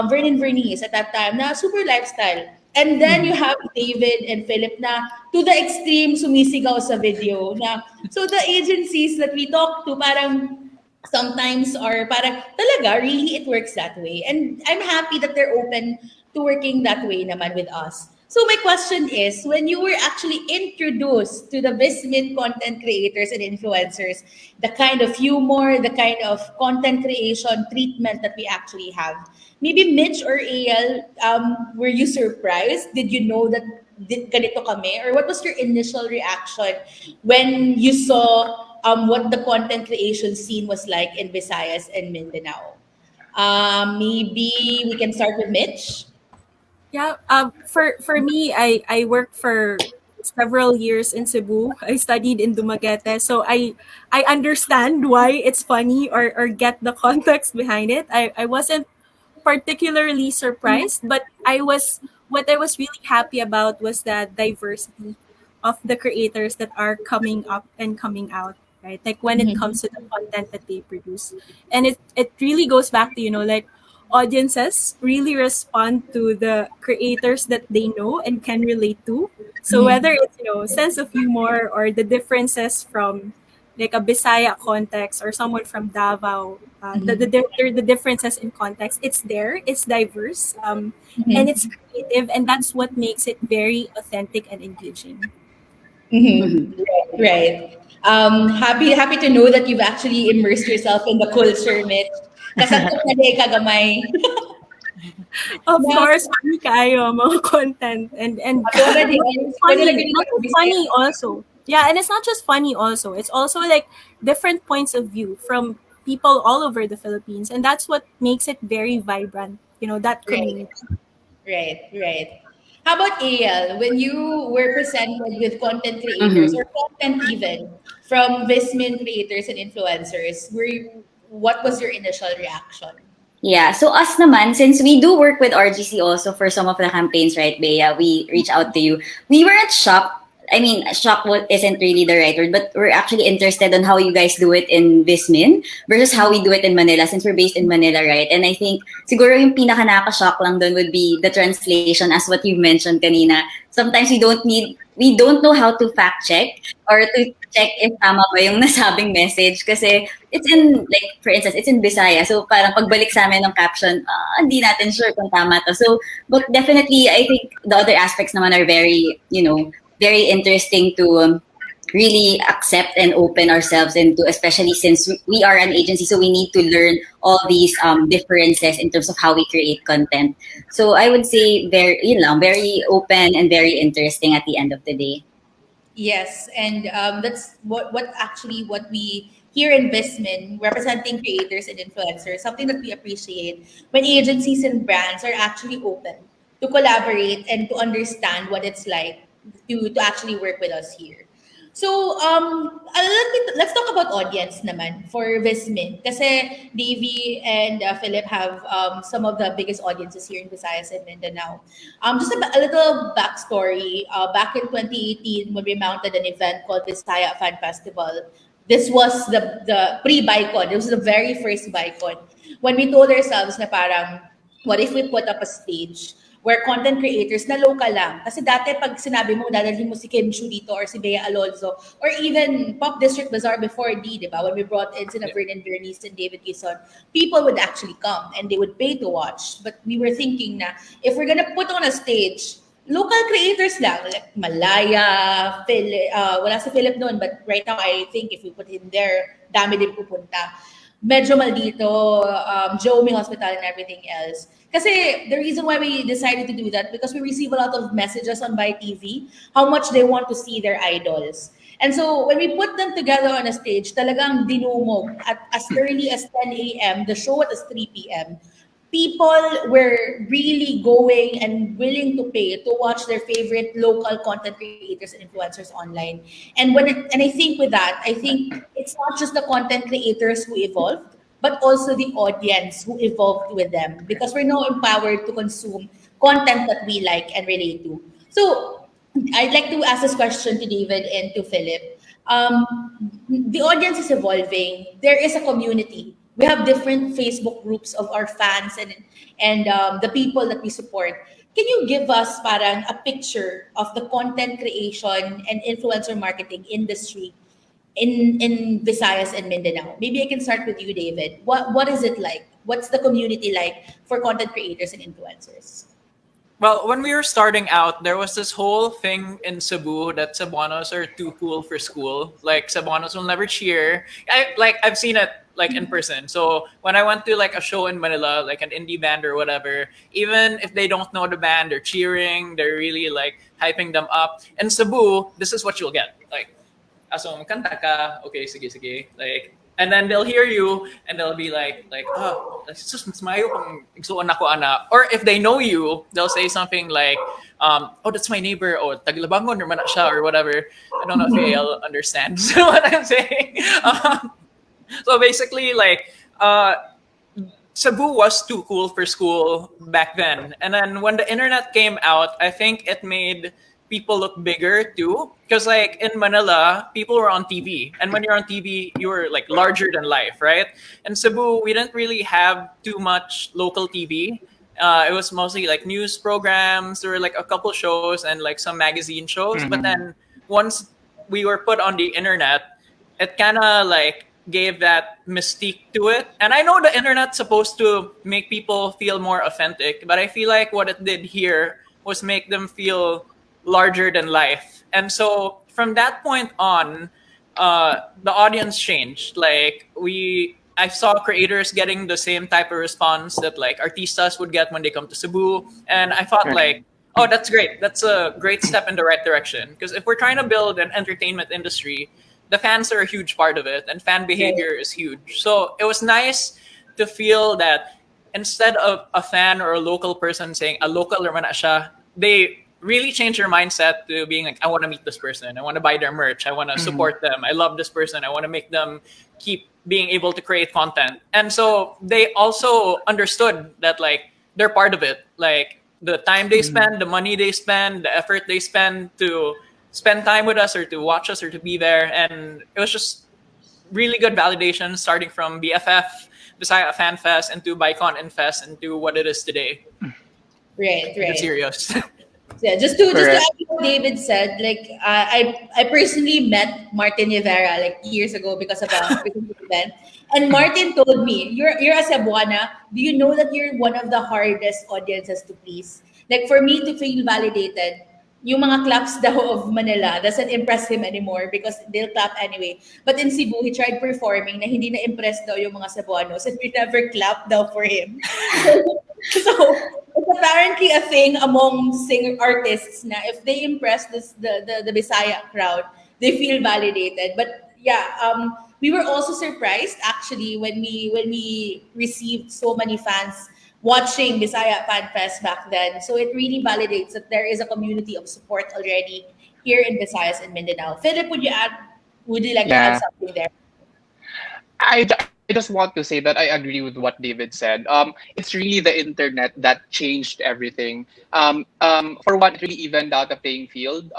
Vernon Vernice at that time na super lifestyle. And then you have David and Philip na to the extreme sumisigaw sa video na. So the agencies that we talk to parang sometimes are parang talaga really it works that way. And I'm happy that they're open to working that way naman with us. So my question is, when you were actually introduced to the VisMin content creators and influencers, the kind of humor, the kind of content creation treatment that we actually have, maybe Mitch or AL, were you surprised? Did you know that ganito kami? Or what was your initial reaction when you saw what the content creation scene was like in Visayas and Mindanao? Maybe we can start with Mitch. Yeah, for me, I worked for several years in Cebu. I studied in Dumaguete, so I understand why it's funny or get the context behind it. I wasn't particularly surprised, but what I was really happy about was the diversity of the creators that are coming up and coming out, right? Like when it comes to the content that they produce. And it really goes back to, like audiences really respond to the creators that they know and can relate to. So whether it's, sense of humor or the differences from like a Bisaya context or someone from Davao, the differences in context, it's there, it's diverse, and it's creative, and that's what makes it very authentic and engaging. Right. Happy to know that you've actually immersed yourself in the culture, Mitch. Kasantok na di kagamay. Of Yeah. course, funny kayo, mga content. And Ako na din. Pwede lang funny, din not ako funny also. Yeah, and it's not just funny also. It's also like different points of view from people all over the Philippines. And that's what makes it very vibrant, that community. Right. How about AL? When you were presented with content creators or content even from VisMin creators and influencers, what was your initial reaction? Yeah, so us naman, since we do work with RGC also for some of the campaigns, right, Bea, we reach out to you. We weren't shocked. I mean, isn't really the right word, but we're actually interested on how you guys do it in Bismin versus how we do it in Manila since we're based in Manila, right? And I think siguro yung pinaka nakaka-shock lang doon would be the translation as what you mentioned kanina. Sometimes we don't know how to fact check or to check if tama ba yung nasabing message kasi it's in, like, for instance, it's in Bisaya. So parang pagbalik sa amin ng caption, hindi natin sure kung tama to. So, but definitely, I think the other aspects naman are very, very interesting to really accept and open ourselves into, especially since we are an agency, so we need to learn all these differences in terms of how we create content. So I would say very open and very interesting at the end of the day. Yes, and that's what we here in VisMin, representing creators and influencers, something that we appreciate when agencies and brands are actually open to collaborate and to understand what it's like to actually work with us here. So, let's talk about audience naman for VisMin. Kasi Davey and Philip have some of the biggest audiences here in Visayas and Mindanao. Just a little backstory. Back in 2018, when we mounted an event called Visaya Fan Festival, this was the pre-Bicon. It was the very first Bicon. When we told ourselves na parang, what if we put up a stage where content creators na local lang. Kasi dati pag sinabi mo, dadalhin mo si Kim Chu dito or si Bea Alonzo or even Pop District Bazaar before di ba? When we brought in Sina Vernon Bernice and David Quezon, people would actually come and they would pay to watch. But we were thinking na, if we're gonna put on a stage, local creators lang, like Malaya, Phillip, wala si Phillip noon, but right now I think if we put him there, dami din pupunta. Medyo maldito, Joe Ming Hospital and everything else. Kasi the reason why we decided to do that, because we receive a lot of messages on By TV, how much they want to see their idols. And so when we put them together on a stage, talagang dinumog at as early as 10 a.m., the show was 3 p.m., people were really going and willing to pay to watch their favorite local content creators and influencers online. And I think with that, I think it's not just the content creators who evolved, but also the audience who evolved with them, because we're now empowered to consume content that we like and relate to. So I'd like to ask this question to David and to Philip. The audience is evolving. There is a community. We have different Facebook groups of our fans and the people that we support. Can you give us parang a picture of the content creation and influencer marketing industry in Visayas and Mindanao? Maybe I can start with you, David. What is it like? What's the community like for content creators and influencers? Well, when we were starting out, there was this whole thing in Cebu that Cebuanos are too cool for school. Like Cebuanos will never cheer. I've seen it like in person. So when I went to like a show in Manila, like an indie band or whatever, even if they don't know the band, they're cheering. They're really like hyping them up. In Cebu, this is what you'll get. Like, asong kanta ka, okay, sige, sige. Like, and then they'll hear you and they'll be like, oh, sus, mas mayo kung igsuon ako ana. Or if they know you, they'll say something like, oh, that's my neighbor, or taglabangon naman na siya, or whatever. I don't know if AL understands what I'm saying. So basically, like, Cebu was too cool for school back then. And then when the internet came out, I think it made people look bigger too, because like in Manila people were on TV, and when you're on TV you were like larger than life, right? In Cebu we didn't really have too much local TV. It was mostly like news programs. There were like a couple shows and like some magazine shows. But then once we were put on the internet, it kind of like gave that mystique to it. And I know the internet's supposed to make people feel more authentic, but I feel like what it did here was make them feel larger than life. And so from that point on, the audience changed. Like I saw creators getting the same type of response that like artistas would get when they come to Cebu. And I thought like, oh, that's great. That's a great step in the right direction. Because if we're trying to build an entertainment industry, the fans are a huge part of it, and fan behavior is huge. So it was nice to feel that instead of a fan or a local person saying, a local naman na siya, they really change their mindset to being like, I want to meet this person. I want to buy their merch. I want to support them. I love this person. I want to make them keep being able to create content. And so they also understood that like they're part of it. Like the time they spend, the money they spend, the effort they spend to spend time with us or to watch us or to be there. And it was just really good validation, starting from BFF, Bisaya Fan Fest, into Bicon Infest, into what it is today. Right. It's serious. Yeah, just to add what David said, like I personally met Martin Rivera like years ago because of an event, and Martin told me, "You're a Cebuana. Do you know that you're one of the hardest audiences to please? Like for me to feel validated, yung mga claps daw of Manila doesn't impress him anymore because they'll clap anyway. But in Cebu, he tried performing na hindi na-impress daw yung mga Cebuanos and we never clapped daw for him. So it's apparently a thing among singer artists na if they impress the Bisaya crowd, they feel validated. But yeah, we were also surprised actually when we received so many fans watching Bisaya Fan Fest back then. So it really validates that there is a community of support already here in Visayas and Mindanao. Philip, would you like to add something there? I just want to say that I agree with what David said. It's really the internet that changed everything. For one, it really evened out the playing field.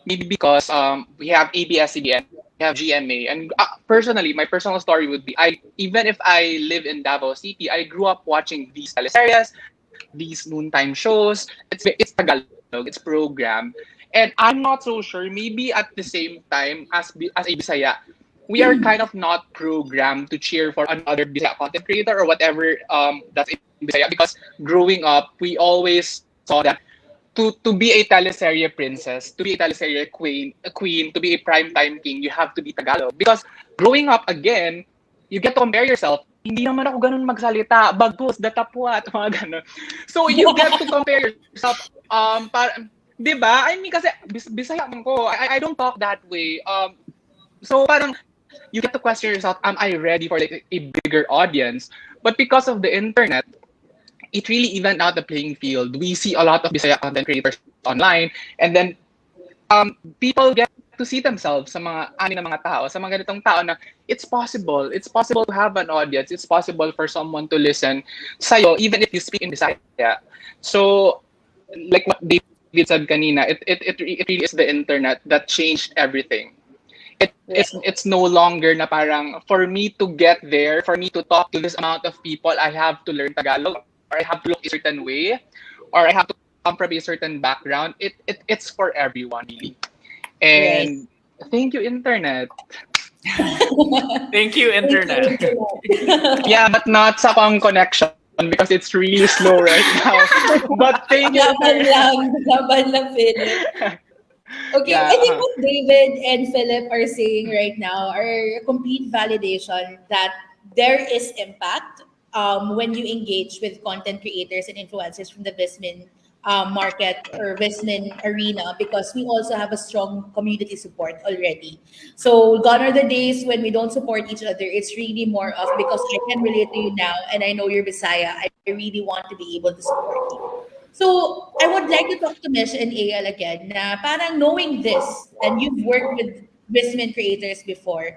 Maybe because we have ABS-CBN, we have GMA, and personally, my personal story would be, even if I live in Davao City, I grew up watching these teleseries, these noontime shows. It's Tagalog, it's program, and I'm not so sure. Maybe at the same time as a Bisaya, we are kind of not programmed to cheer for another Bisaya content creator or whatever that's in Bisaya, because growing up, we always saw that to be a teleserye princess, to be a teleserye queen, to be a primetime king, you have to be Tagalog. Because growing up, again, you get to compare yourself. Hindi naman ako ganun magsalita. Bagkus, datapwat, mga ganun. So you get to compare yourself. Diba? I mean, kasi Bisaya ko. I don't talk that way. So parang you get to question yourself, am I ready for like a bigger audience? But because of the internet, it really evened out the playing field. We see a lot of Bisaya content creators online, and then people get to see themselves sa mga mga tao, sa mga ganitong tao na it's possible. It's possible to have an audience. It's possible for someone to listen sa'yo, even if you speak in Bisaya. So, like what David said kanina, it really is the internet that changed everything. It's no longer na parang, for me to get there, for me to talk to this amount of people, I have to learn Tagalog, or I have to look a certain way, or I have to come from a certain background. It's for everyone, really. And thank you, internet. Thank you, internet. Yeah, but not sa pang connection. because it's really slow right now. But thank you. Laban lang, Philip. Okay, Yeah, I think what David and Philip are saying right now are a complete validation that there is impact when you engage with content creators and influencers from the VisMin market or VisMin arena, because we also have a strong community support already. So gone are the days when we don't support each other. It's really more of, because I can relate to you now and I know you're Bisaya, I really want to be able to support you. So I would like to talk to Mish and AL again, na parang knowing this, and you've worked with VisMin creators before,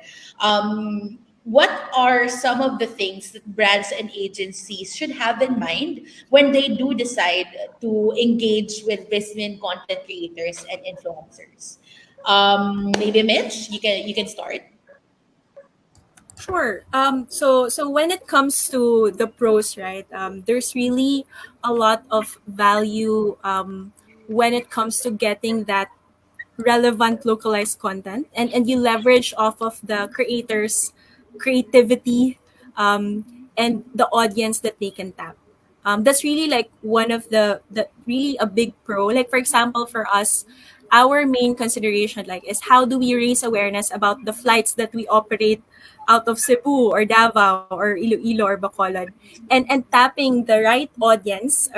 what are some of the things that brands and agencies should have in mind when they do decide to engage with VisMin content creators and influencers? Maybe Mitch, you can start. Sure. So when it comes to the pros, right? There's really a lot of value when it comes to getting that relevant localized content, and you leverage off of the creators creativity, and the audience that they can tap. That's really like one of the really a big pro. Like for example, for us, our main consideration like is how do we raise awareness about the flights that we operate out of Cebu or Davao or Iloilo or Bacolod, and tapping the right audience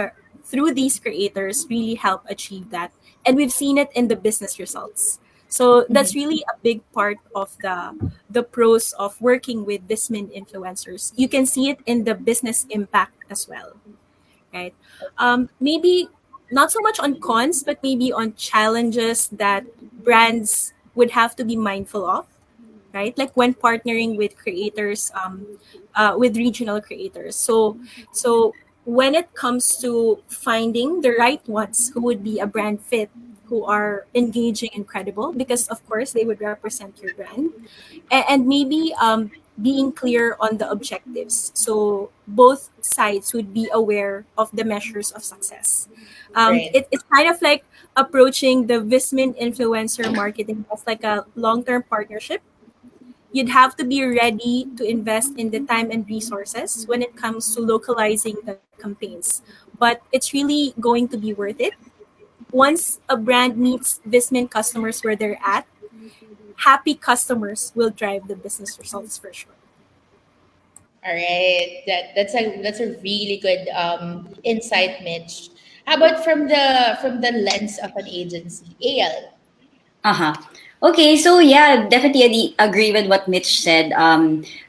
through these creators really help achieve that, and we've seen it in the business results. So that's really a big part of the pros of working with VisMin influencers. You can see it in the business impact as well, right? Maybe not so much on cons, but maybe on challenges that brands would have to be mindful of, right? Like when partnering with creators, with regional creators. So when it comes to finding the right ones who would be a brand fit, who are engaging and credible, because of course they would represent your brand, and maybe being clear on the objectives. So both sides would be aware of the measures of success. Right. It's kind of like approaching the VisMin influencer marketing as like a long-term partnership. You'd have to be ready to invest in the time and resources when it comes to localizing the campaigns. But it's really going to be worth it. Once a brand meets VisMin customers where they're at, happy customers will drive the business results for sure. All right, that's a really good insight, Mitch. How about from the lens of an agency, AL? Uh-huh. Okay, so yeah, definitely agree with what Mitch said.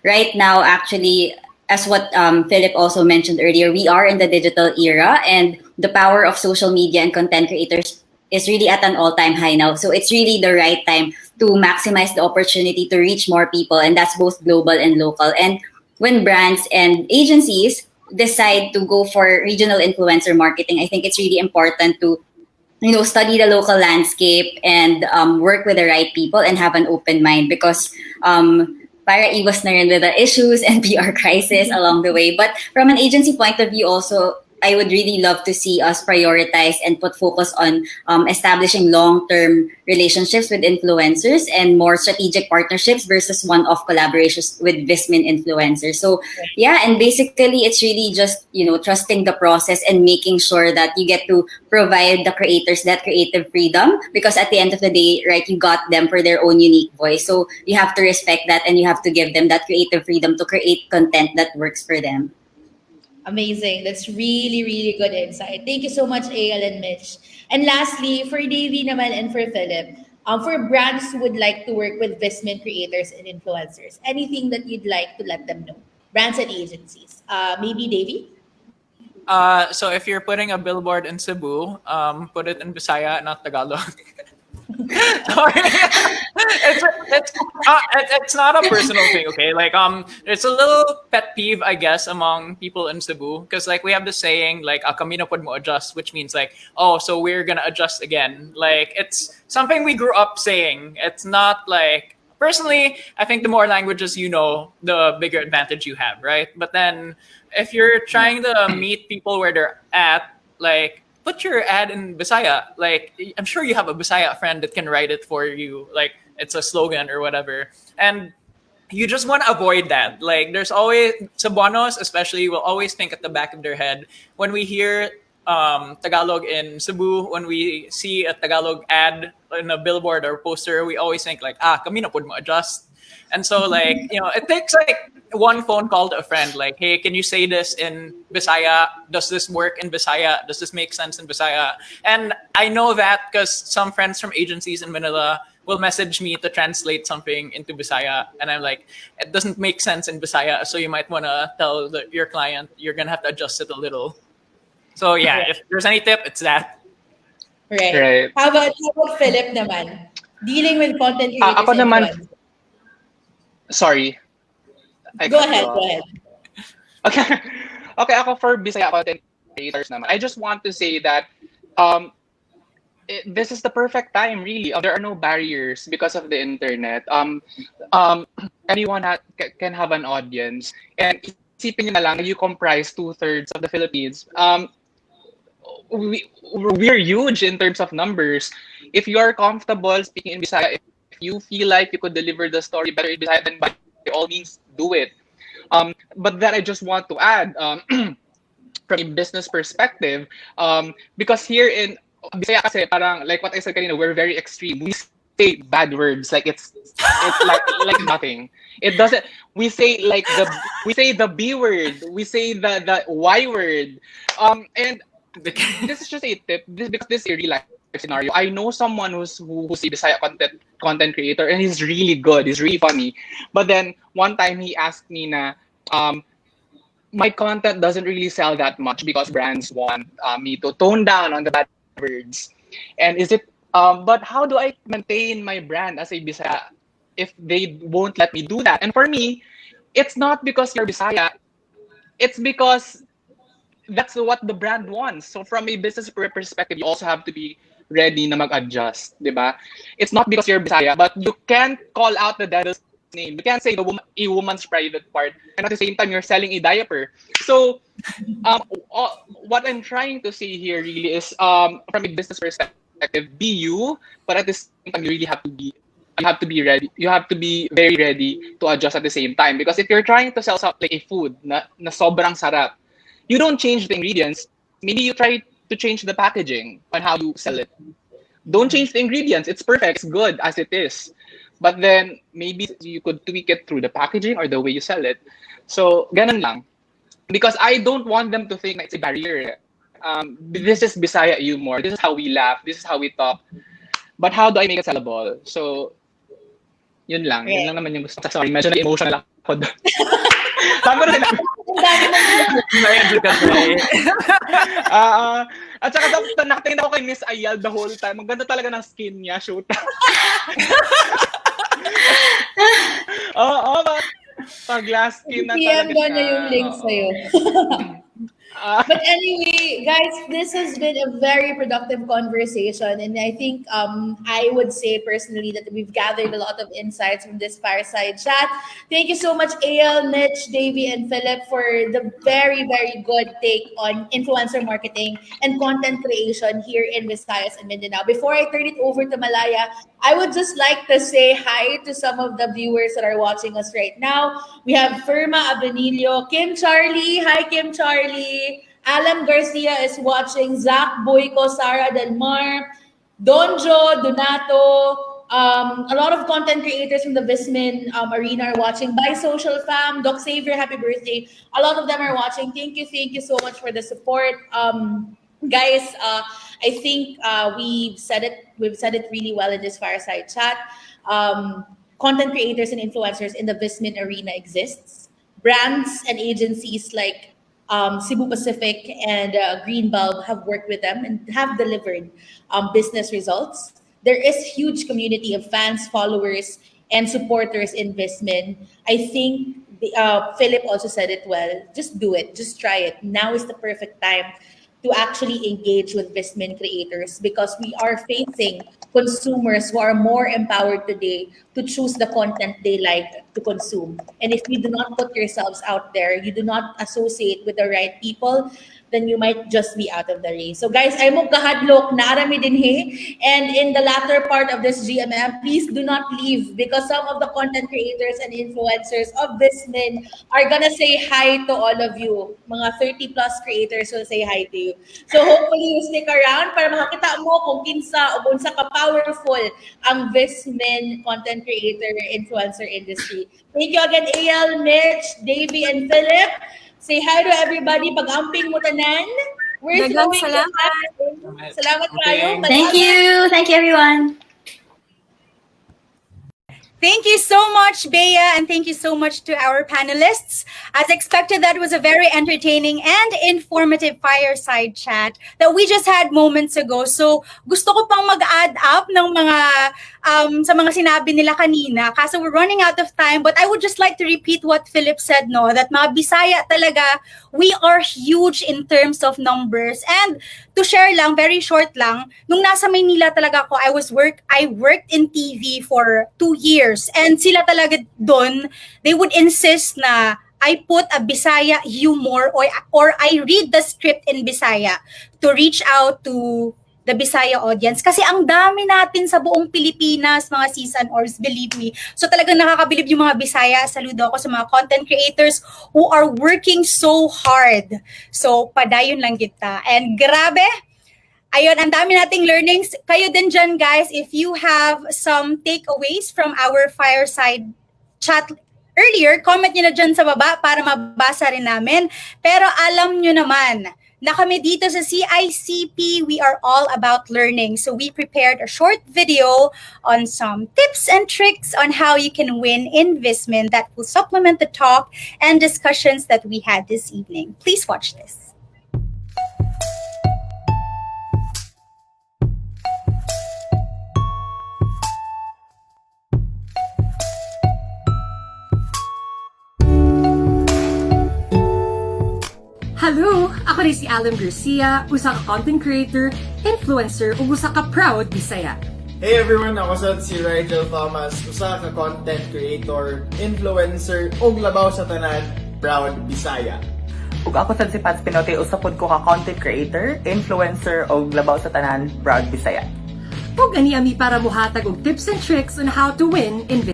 Right now, actually, as what Philip also mentioned earlier, we are in the digital era, and the power of social media and content creators is really at an all-time high now. So it's really the right time to maximize the opportunity to reach more people, and that's both global and local. And when brands and agencies decide to go for regional influencer marketing, I think it's really important to study the local landscape and work with the right people and have an open mind, because para iwas na rin with the issues and PR crisis along the way. But from an agency point of view also, I would really love to see us prioritize and put focus on establishing long-term relationships with influencers and more strategic partnerships versus one-off collaborations with VisMin influencers. So yeah, and basically it's really just, trusting the process and making sure that you get to provide the creators that creative freedom, because at the end of the day, right, you got them for their own unique voice. So you have to respect that and you have to give them that creative freedom to create content that works for them. Amazing. That's really, really good insight. Thank you so much, AL and Mitch. And lastly, for Davey naman and for Philip, for brands who would like to work with VisMin creators and influencers, anything that you'd like to let them know? Brands and agencies. Maybe Davey? So if you're putting a billboard in Cebu, put it in Bisaya, not Tagalog. Sorry. It's not a personal thing, okay? Like it's a little pet peeve, I guess, among people in Cebu, because like we have the saying like kami na pod mo adjust, which means like, oh, so we're gonna adjust again. Like it's something we grew up saying. It's not like, personally, I think the more languages you know, the bigger advantage you have, right? But then if you're trying to meet people where they're at, like put your ad in Bisaya. Like I'm sure you have a Bisaya friend that can write it for you. Like it's a slogan or whatever. And you just want to avoid that. Like, there's always Cebuanos, especially, will always think at the back of their head when we hear Tagalog in Cebu. When we see a Tagalog ad in a billboard or poster, we always think like, kami na pod mo adjust. And so, like, it takes like one phone call to a friend, like, hey, can you say this in Bisaya? Does this work in Bisaya? Does this make sense in Bisaya? And I know that because some friends from agencies in Manila will message me to translate something into Bisaya, and I'm like, it doesn't make sense in Bisaya, so you might want to tell your client you're gonna have to adjust it a little. So yeah, if there's any tip, it's that. Right. How about Philip naman? Dealing with content creators. Ako naman, sorry. Go ahead. Okay. Okay, ako for Bisaya content creators naman. I just want to say that this is the perfect time, really. There are no barriers because of the internet. Anyone can have an audience. And isipin nyo na lang, you comprise 2/3 of the Philippines. We're huge in terms of numbers. If you are comfortable speaking in Bisaya, if you feel like you could deliver the story better in Bisaya, then by all means do it. But then I just want to add, from a business perspective, because here in Bisaya kasi parang like what I said kanina, we're very extreme. We say bad words like it's like nothing. It doesn't. We say the B word. We say the Y word. And this is just a tip. Because this is a real life scenario. I know someone who's a Bisaya content creator, and he's really good. He's really funny. But then one time he asked me na, my content doesn't really sell that much because brands want me to tone down on the bad words. And is it but how do I maintain my brand as a Bisaya if they won't let me do that? And for me, it's not because you're Bisaya, it's because that's what the brand wants. So from a business perspective, you also have to be ready na mag-adjust, diba? It's not because you're Bisaya, but you can't call out the devil's name. You can't say a woman's private part, and at the same time you're selling a diaper. So what I'm trying to say here really is, from a business perspective, be you, but at the same time you really have to be ready. You have to be very ready to adjust at the same time, because if you're trying to sell something like a food na sobrang sarap, you don't change the ingredients. Maybe you try to change the packaging on how you sell it. Don't change the ingredients. It's perfect. It's good as it is. But then maybe you could tweak it through the packaging or the way you sell it. So ganun lang. Because I don't want them to think that it's a barrier. This is Bisaya humor. This is how we laugh. This is how we talk. But how do I make it sellable? So, yun lang. Yun lang naman yung gusto. Sorry, medyo na-emotional ako doon. Tama rin. At saka nakatingin ako kay Miss Ayal the whole time. Ang ganda talaga ng skin niya. Shoot. Oo, pag-glass skin na talaga siya. Na yung link sa'yo. But anyway, guys, this has been a very productive conversation, and I think I would say personally that we've gathered a lot of insights from this fireside chat. Thank you so much, AL, Mitch, Davey, and Phillip, for the very, very good take on influencer marketing and content creation here in Visayas and Mindanao. Before I turn it over to Malaya, I would just like to say hi to some of the viewers that are watching us right now. We have Firma Abenilio, Kim Charlie. Hi, Kim Charlie. Alem Garcia is watching. Zach Boyko, Sara Del Mar, Donjo, Donato. A lot of content creators from the VisMin arena are watching. By Social Fam, Doc Xavier, happy birthday. A lot of them are watching. Thank you so much for the support. Guys, I think we've said it really well in this fireside chat. Content creators and influencers in the VisMin arena exists. Brands and agencies like Cebu Pacific and Green Bulb have worked with them and have delivered business results. There is huge community of fans, followers, and supporters in VisMin. I think Philip also said it well. Just do it. Just try it. Now is the perfect time to actually engage with VisMin creators, because we are facing consumers who are more empowered today to choose the content they like to consume. And if you do not put yourselves out there, you do not associate with the right people, then you might just be out of the race. So guys, ay mo kahadlok narami din he. And in the latter part of this GMM, please do not leave because some of the content creators and influencers of VisMin are gonna say hi to all of you. Mga 30 plus creators will say hi to you. So hopefully you stick around para makakita mo kung kinsa o unsa ka powerful ang VisMin content creator influencer industry. Thank you again, Eyal, Mitch, Davey, and Phillip. Say hi to everybody. Pag-amping mo tanan. We're Daghang throwing the salamat. Salamat kayo. Thank you. Thank you, everyone. Thank you so much, Bea, and thank you so much to our panelists. As expected, that was a very entertaining and informative fireside chat that we just had moments ago. So, gusto ko pang mag-add up ng mga sa mga sinabi nila kanina. Kasi we're running out of time, but I would just like to repeat what Philip said, no, that mga Bisaya talaga, we are huge in terms of numbers. And to share lang, very short lang, nung nasa Maynila talaga ako, I worked in TV for 2 years. And sila talaga doon, they would insist na I put a Bisaya humor or I read the script in Bisaya to reach out to the Bisaya audience. Kasi ang dami natin sa buong Pilipinas, mga season ors, believe me. So talagang nakakabilib yung mga Bisaya. Saludo ako sa mga content creators who are working so hard. So padayon lang kita. And grabe, ayun, ang dami nating learnings. Kayo din dyan, guys, if you have some takeaways from our fireside chat earlier, comment nyo na dyan sa baba para mabasa rin namin. Pero alam nyo naman, na kami dito sa CICP, we are all about learning. So we prepared a short video on some tips and tricks on how you can win in VisMin that will supplement the talk and discussions that we had this evening. Please watch this. Hello! Ako rin si Alem Garcia, usa ka content creator, influencer, ug usa ka proud Bisaya. Hey everyone! Ako si Rigel Thomas, usa ka content creator, influencer, ug labaw sa tanan, proud Bisaya. Ug ako si Pats Pinote, usa pod ko ka content creator, influencer, ug labaw sa tanan, proud Bisaya. Ug ani ami para muhatag og tips and tricks on how to win in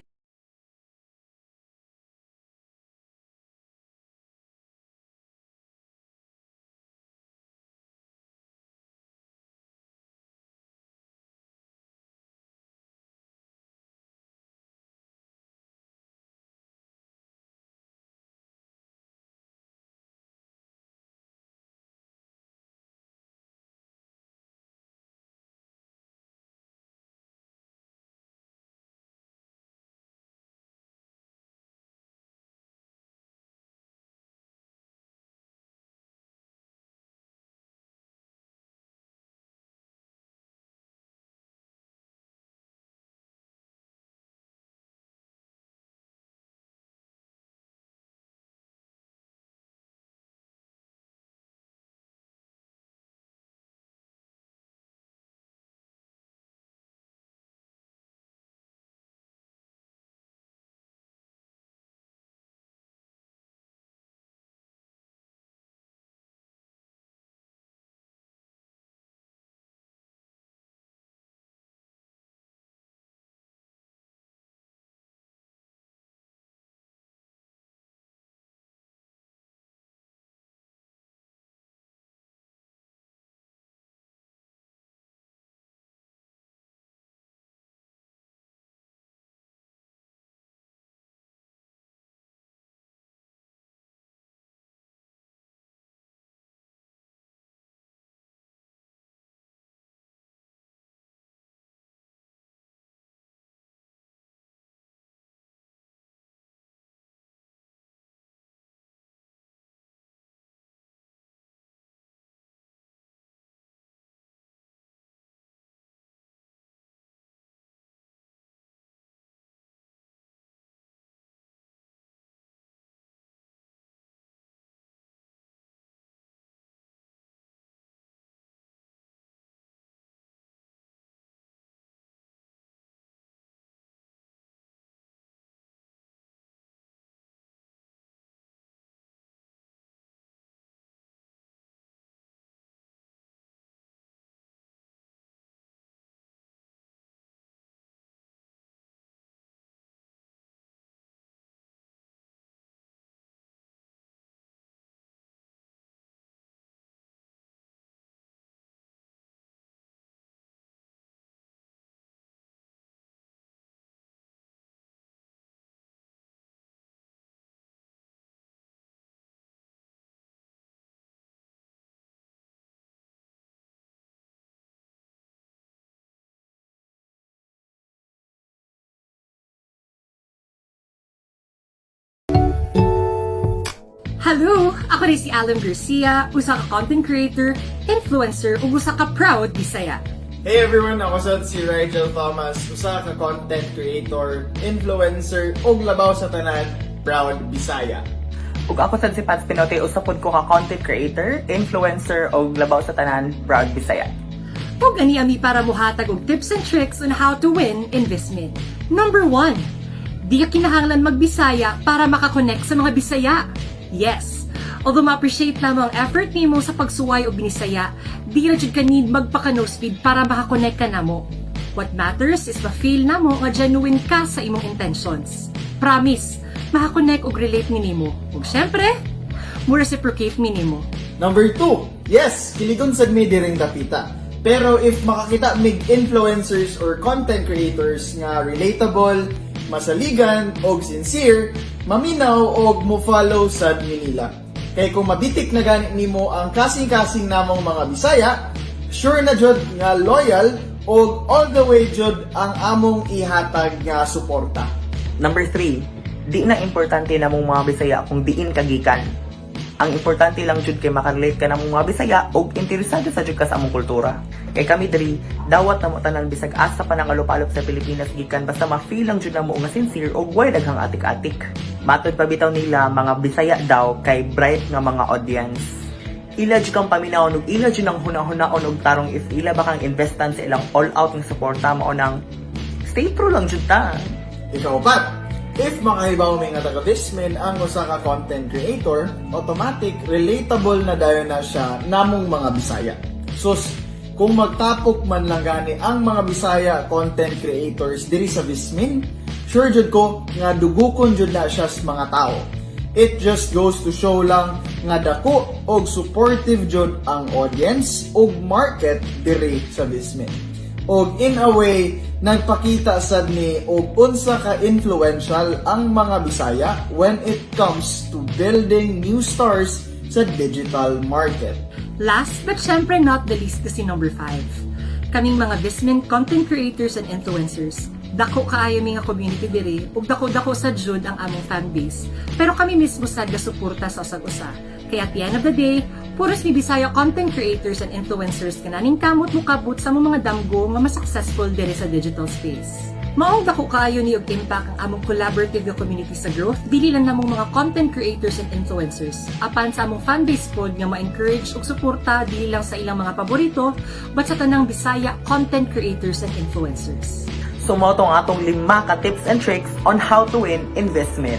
Hello! Ako rin si Alem Garcia, usa ka content creator, influencer, ug usa ka proud Bisaya. Hey everyone, ako sad si Rigel Thomas, usa ka content creator, influencer, ug labaw sa tanan, proud Bisaya. Ug ako sad si Pats Pinote, usapod ko ka content creator, influencer, ug labaw sa tanan, proud Bisaya. Ug ani ami para muhatag og tips and tricks on how to win in VisMin. Number 1. Di ka kinahanglan magbisaya para makakonect sa mga Bisaya. Yes, although ma-appreciate namo ang effort nimo sa pagsuway o binisaya, di na jud ka need magpaka-no speed para makakonect ka namo. What matters is ma-feel namo nga genuine ka sa imong intentions. Promise, makakonect og relate ni nimo. Ug syempre, mo reciprocate mi nimo. Number 2, yes, kiligon sad mi diring dapita. Pero if makakita mig influencers or content creators nga relatable, masaligan, og sincere, maminaw og mo-follow sad nila. Kay kung mabitik na gani nimo ang kasing-kasing namong mga Bisaya, sure na jud nga loyal og all the way jud ang among ihatag nga suporta. Number 3, di na importante namong mga Bisaya kung diin kagikan. Ang importante lang jud kay makarelate ka namong mga Bisaya og interesado sa jud ka sa among kultura. Kay kami diri, dawat namo tanan bisag asa pa nangalupalop sa Pilipinas gikan basta ma-feel lang jud namo nga sincere og way daghang atik-atik. Matod pa bitaw nila mga Bisaya daw kay bright nga mga audience. Ila jud kang paminawon ug ila jud nang hunahunahon og tarong if ila ba kang investan sa ilang all out ng suporta mao nang stay true lang jud ta. Ikaw ba? If makahibaw may nga taga-VisMin ang usa ka content creator, automatic relatable na dayon na siya namong mga Bisaya. Sus, kung magtapok man lang gani ang mga Bisaya content creators diri sa VisMin, sure jud ko nga dugukon jud na siya sa mga tao. It just goes to show lang nga dako og supportive jud ang audience og market diri sa VisMin. Og in a way, nagpakita sad ni og unsa ka influential ang mga Bisaya when it comes to building new stars sa digital market. Last but syempre not the least kasi number 5. Kaming mga VisMin content creators and influencers. Dako kaayo mi nga community diri ug dako-dako sa jud ang among fanbase. Pero kami mismo sad gasuporta sa usag-usa. Kaya at the end of the day, puros mi Bisaya content creators and influencers kananing kamot mo kabut sa mga damgo nga mas successful diri sa digital space. Maong dako kaayo ni og impact ang among collaborative nga community sa growth, dili lang namong mga content creators and influencers. Apan sa among fanbase pod nga ma-encourage og suporta dili lang sa ilang mga paborito, but sa tanang Bisaya content creators and influencers. So mao tong atong 5 ka tips and tricks on how to win in VisMin.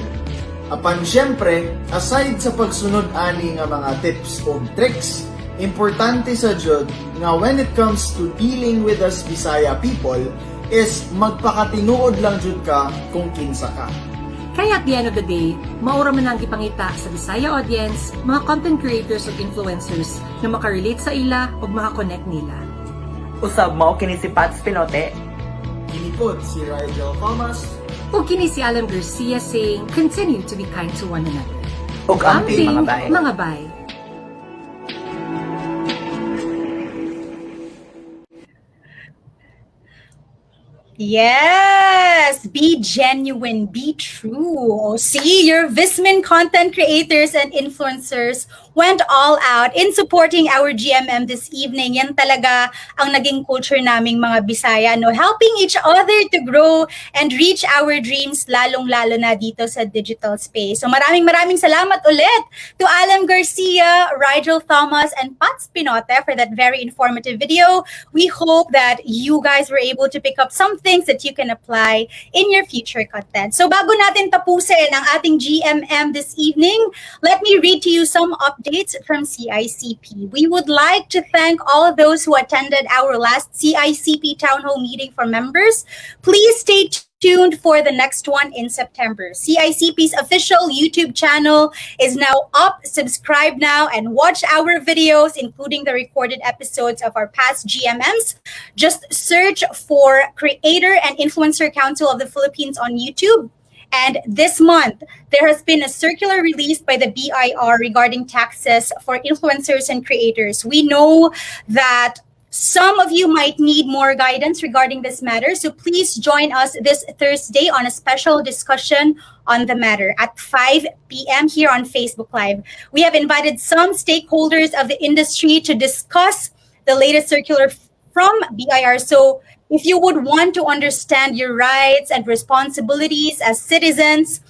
Apan syempre, aside sa pagsunod ani nga mga tips o tricks, importante sa jud nga when it comes to dealing with us Bisaya people is magpakatinuod lang jud ka kung kinsa ka. Kaya at the end of the day, maura man ang ipangita sa Bisaya audience, mga content creators o influencers na makarelate sa ila o makakonect nila. Usab mao kini si Pats Pinote. Ginipod si Rigel Thomas. O kini si Alem Garcia saying, continue to be kind to one another. Ug amping mga bay. Mga bay. Yes! Be genuine, be true. See, your VisMin content creators and influencers went all out in supporting our GMM this evening. Yan talaga ang naging culture naming mga Bisaya, no? Helping each other to grow and reach our dreams, lalong-lalo na dito sa digital space. So maraming salamat ulit to Alem Garcia, Rigel Thomas, and Pats Pinote for that very informative video. We hope that you guys were able to pick up some things that you can apply in your future content. So bago natin tapusin ang ating GMM this evening, let me read to you some updates from CICP. We would like to thank all of those who attended our last CICP Town Hall meeting for members. Please stay tuned for the next one in September. CICP's official YouTube channel is now up. Subscribe now and watch our videos, including the recorded episodes of our past GMMs. Just search for Creator and Influencer Council of the Philippines on YouTube. And this month, there has been a circular released by the BIR regarding taxes for influencers and creators. We know that Some of you might need more guidance regarding this matter, so please join us this Thursday on a special discussion on the matter at 5 p.m. here on Facebook Live. We have invited some stakeholders of the industry to discuss the latest circular from BIR. So if you would want to understand your rights and responsibilities as citizens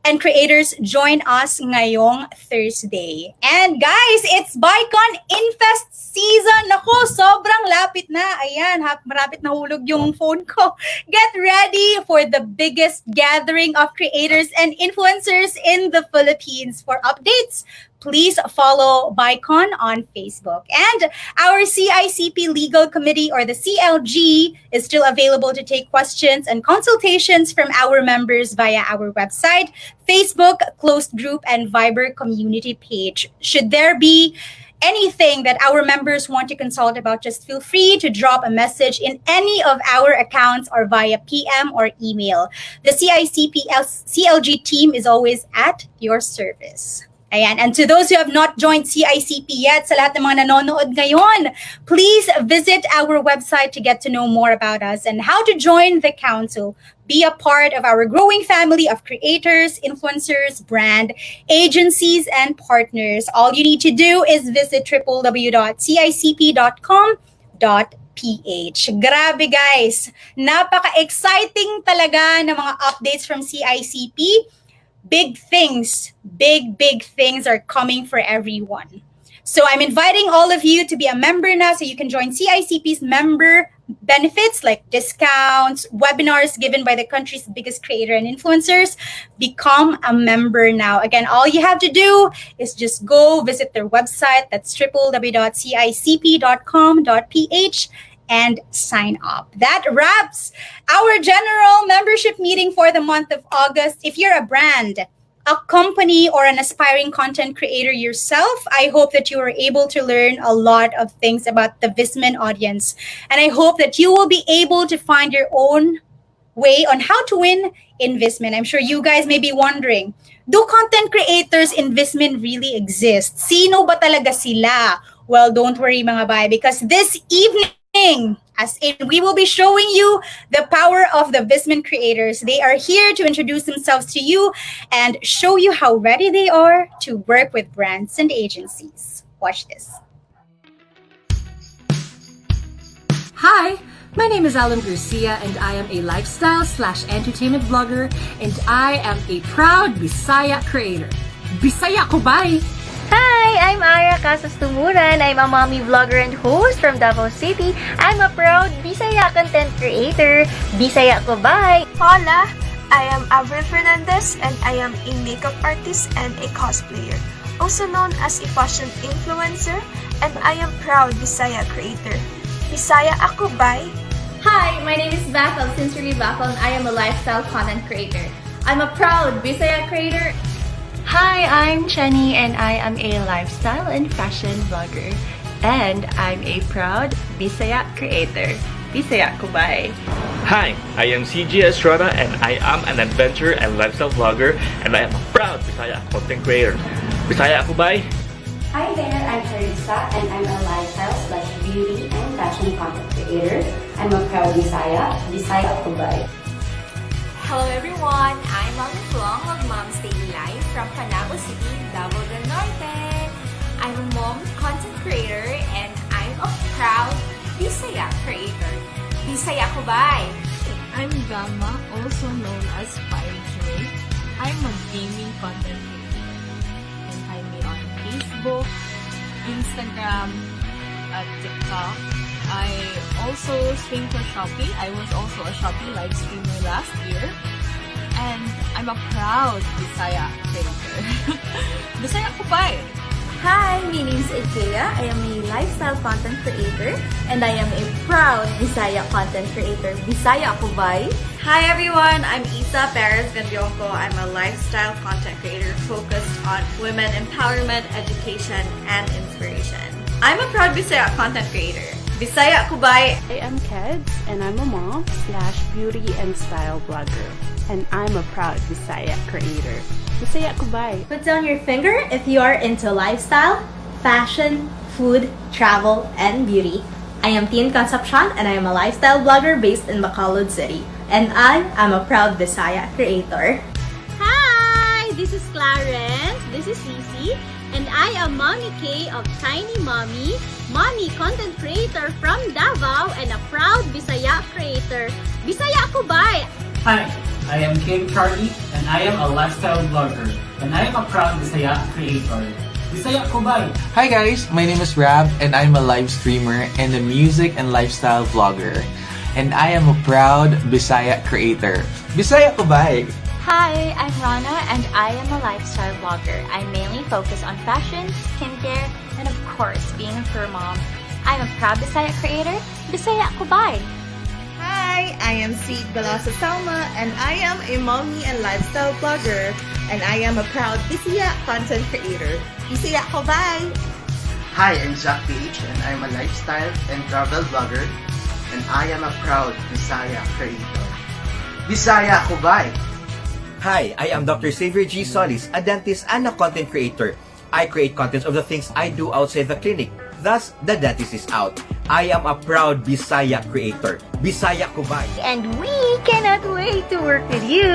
and creators, join us ngayong Thursday. And guys, it's Bicon Infest season. Nako, sobrang lapit na. Ayan, marapit na hulog yung phone ko. Get ready for the biggest gathering of creators and influencers in the Philippines. For updates, please follow Bicon on Facebook. And our CICP Legal Committee, or the CLG, is still available to take questions and consultations from our members via our website, Facebook, closed group, and Viber community page. Should there be anything that our members want to consult about, just feel free to drop a message in any of our accounts or via PM or email. The CICP CLG team is always at your service. Ayan. And to those who have not joined CICP yet, sa lahat ng mga nanonood ngayon, please visit our website to get to know more about us and how to join the council. Be a part of our growing family of creators, influencers, brand, agencies, and partners. All you need to do is visit www.cicp.com.ph. Grabe guys! Napaka-exciting talaga ng mga updates from CICP. Big things are coming for everyone. So I'm inviting all of you to be a member now so you can join CICP's member benefits like discounts, webinars given by the country's biggest creator and influencers. Become a member now. Again, all you have to do is just go visit their website. That's www.cicp.com.ph and sign up. That wraps our general membership meeting for the month of August. If you're a brand, a company, or an aspiring content creator yourself, I hope that you were able to learn a lot of things about the VisMin audience. And I hope that you will be able to find your own way on how to win in VisMin. I'm sure you guys may be wondering, do content creators in VisMin really exist? Sino ba talaga sila? Well, don't worry mga bay, because this evening, as in, we will be showing you the power of the VisMin creators. They are here to introduce themselves to you and show you how ready they are to work with brands and agencies. Watch this. Hi, my name is Alem Garcia and I am a lifestyle/entertainment blogger and I am a proud Bisaya creator. Bisaya ko bye! Hi, I'm Aya Casas Tumuran. I'm a mommy vlogger and host from Davao City. I'm a proud Bisaya content creator. Bisaya ko bye! Hola, I am Avril Hernandez and I am a makeup artist and a cosplayer, also known as a fashion influencer, and I am proud Bisaya creator. Bisaya ako bye! Hi, my name is Bacol, Sincerely Bacol, and I am a lifestyle content creator. I'm a proud Bisaya creator. Hi, I'm Chenny and I am a lifestyle and fashion blogger. And I'm a proud Bisaya creator. Bisaya ko bye! Hi, I am CG Estrada and I am an adventure and lifestyle vlogger and I am a proud Bisaya content creator. Bisaya ko bye! Hi there, I'm Teresa and I'm a lifestyle/beauty and fashion content creator. I'm a proud Bisaya. Bisaya ko bye! Hello everyone, I'm Mami Flong of Mom's Daily Life from Panabo City, Davao del Norte. I'm a mom content creator and I'm a proud Bisaya creator. Bisaya ko bye! I'm Gamma, also known as 5J. I'm a gaming content creator and I'm on Facebook, Instagram, at TikTok. I also stream for Shopee. I was also a Shopee live streamer last year. And I'm a proud Bisaya creator. Bisaya ko bye! Hi, my name is Ikea. I am a lifestyle content creator and I am a proud Bisaya content creator. Bisaya ko bye! Hi everyone, I'm Isa Perez Gandionco. I'm a lifestyle content creator focused on women empowerment, education, and inspiration. I'm a proud Bisaya content creator. Bisaya ko bye! I am Keds and I'm a mom/beauty and style blogger. And I'm a proud Bisaya creator. Bisaya ko bye! Put down your finger if you are into lifestyle, fashion, food, travel, and beauty. I am Tien Concepcion and I am a lifestyle blogger based in Bacolod City. And I am a proud Bisaya creator. Hi! This is Clarence, this is Cece, and I am Mommy K of Tiny Mommy, mommy content creator from Davao and a proud Bisaya creator. Bisaya ko ba? Hi, I am Kim Charlie and I am a lifestyle blogger and I am a proud Bisaya creator. Bisaya ko ba? Hi guys, my name is Rab and I'm a live streamer and a music and lifestyle vlogger. And I am a proud Bisaya creator. Bisaya ko ba? Hi, I'm Rana and I am a lifestyle blogger. I mainly focus on fashion, skincare, and of course, being a fur mom. I'm a proud Bisaya creator. Bisaya ko ba? Hi, I am Seed Balasa Salma and I am a mommy and lifestyle blogger and I am a proud Bisaya content creator. Bisaya ko ba? Hi, I'm Zach PH and I'm a lifestyle and travel blogger and I am a proud Bisaya creator. Bisaya ko ba? Hi, I am Dr. Xavier G. Solis, a dentist and a content creator. I create contents of the things I do outside the clinic. Thus, the dentist is out. I am a proud Bisaya creator. Bisaya ko ba? And we cannot wait to work with you!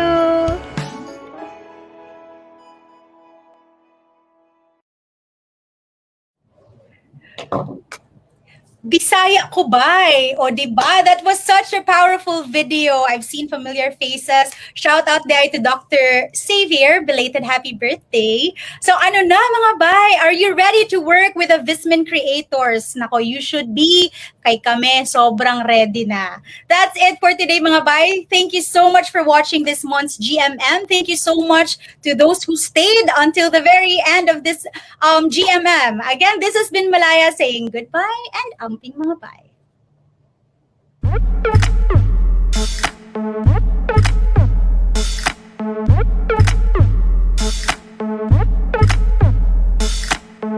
Bisaya ko bay? O diba? That was such a powerful video. I've seen familiar faces. Shout out there to Dr. Xavier. Belated happy birthday. So ano na mga bay? Are you ready to work with the VisMin creators? Nako, you should be. Kay kami, sobrang ready na. That's it for today mga bay. Thank you so much for watching this month's GMM. Thank you so much to those who stayed until the very end of this GMM. Again, this has been Malaya saying goodbye and amping mga bay.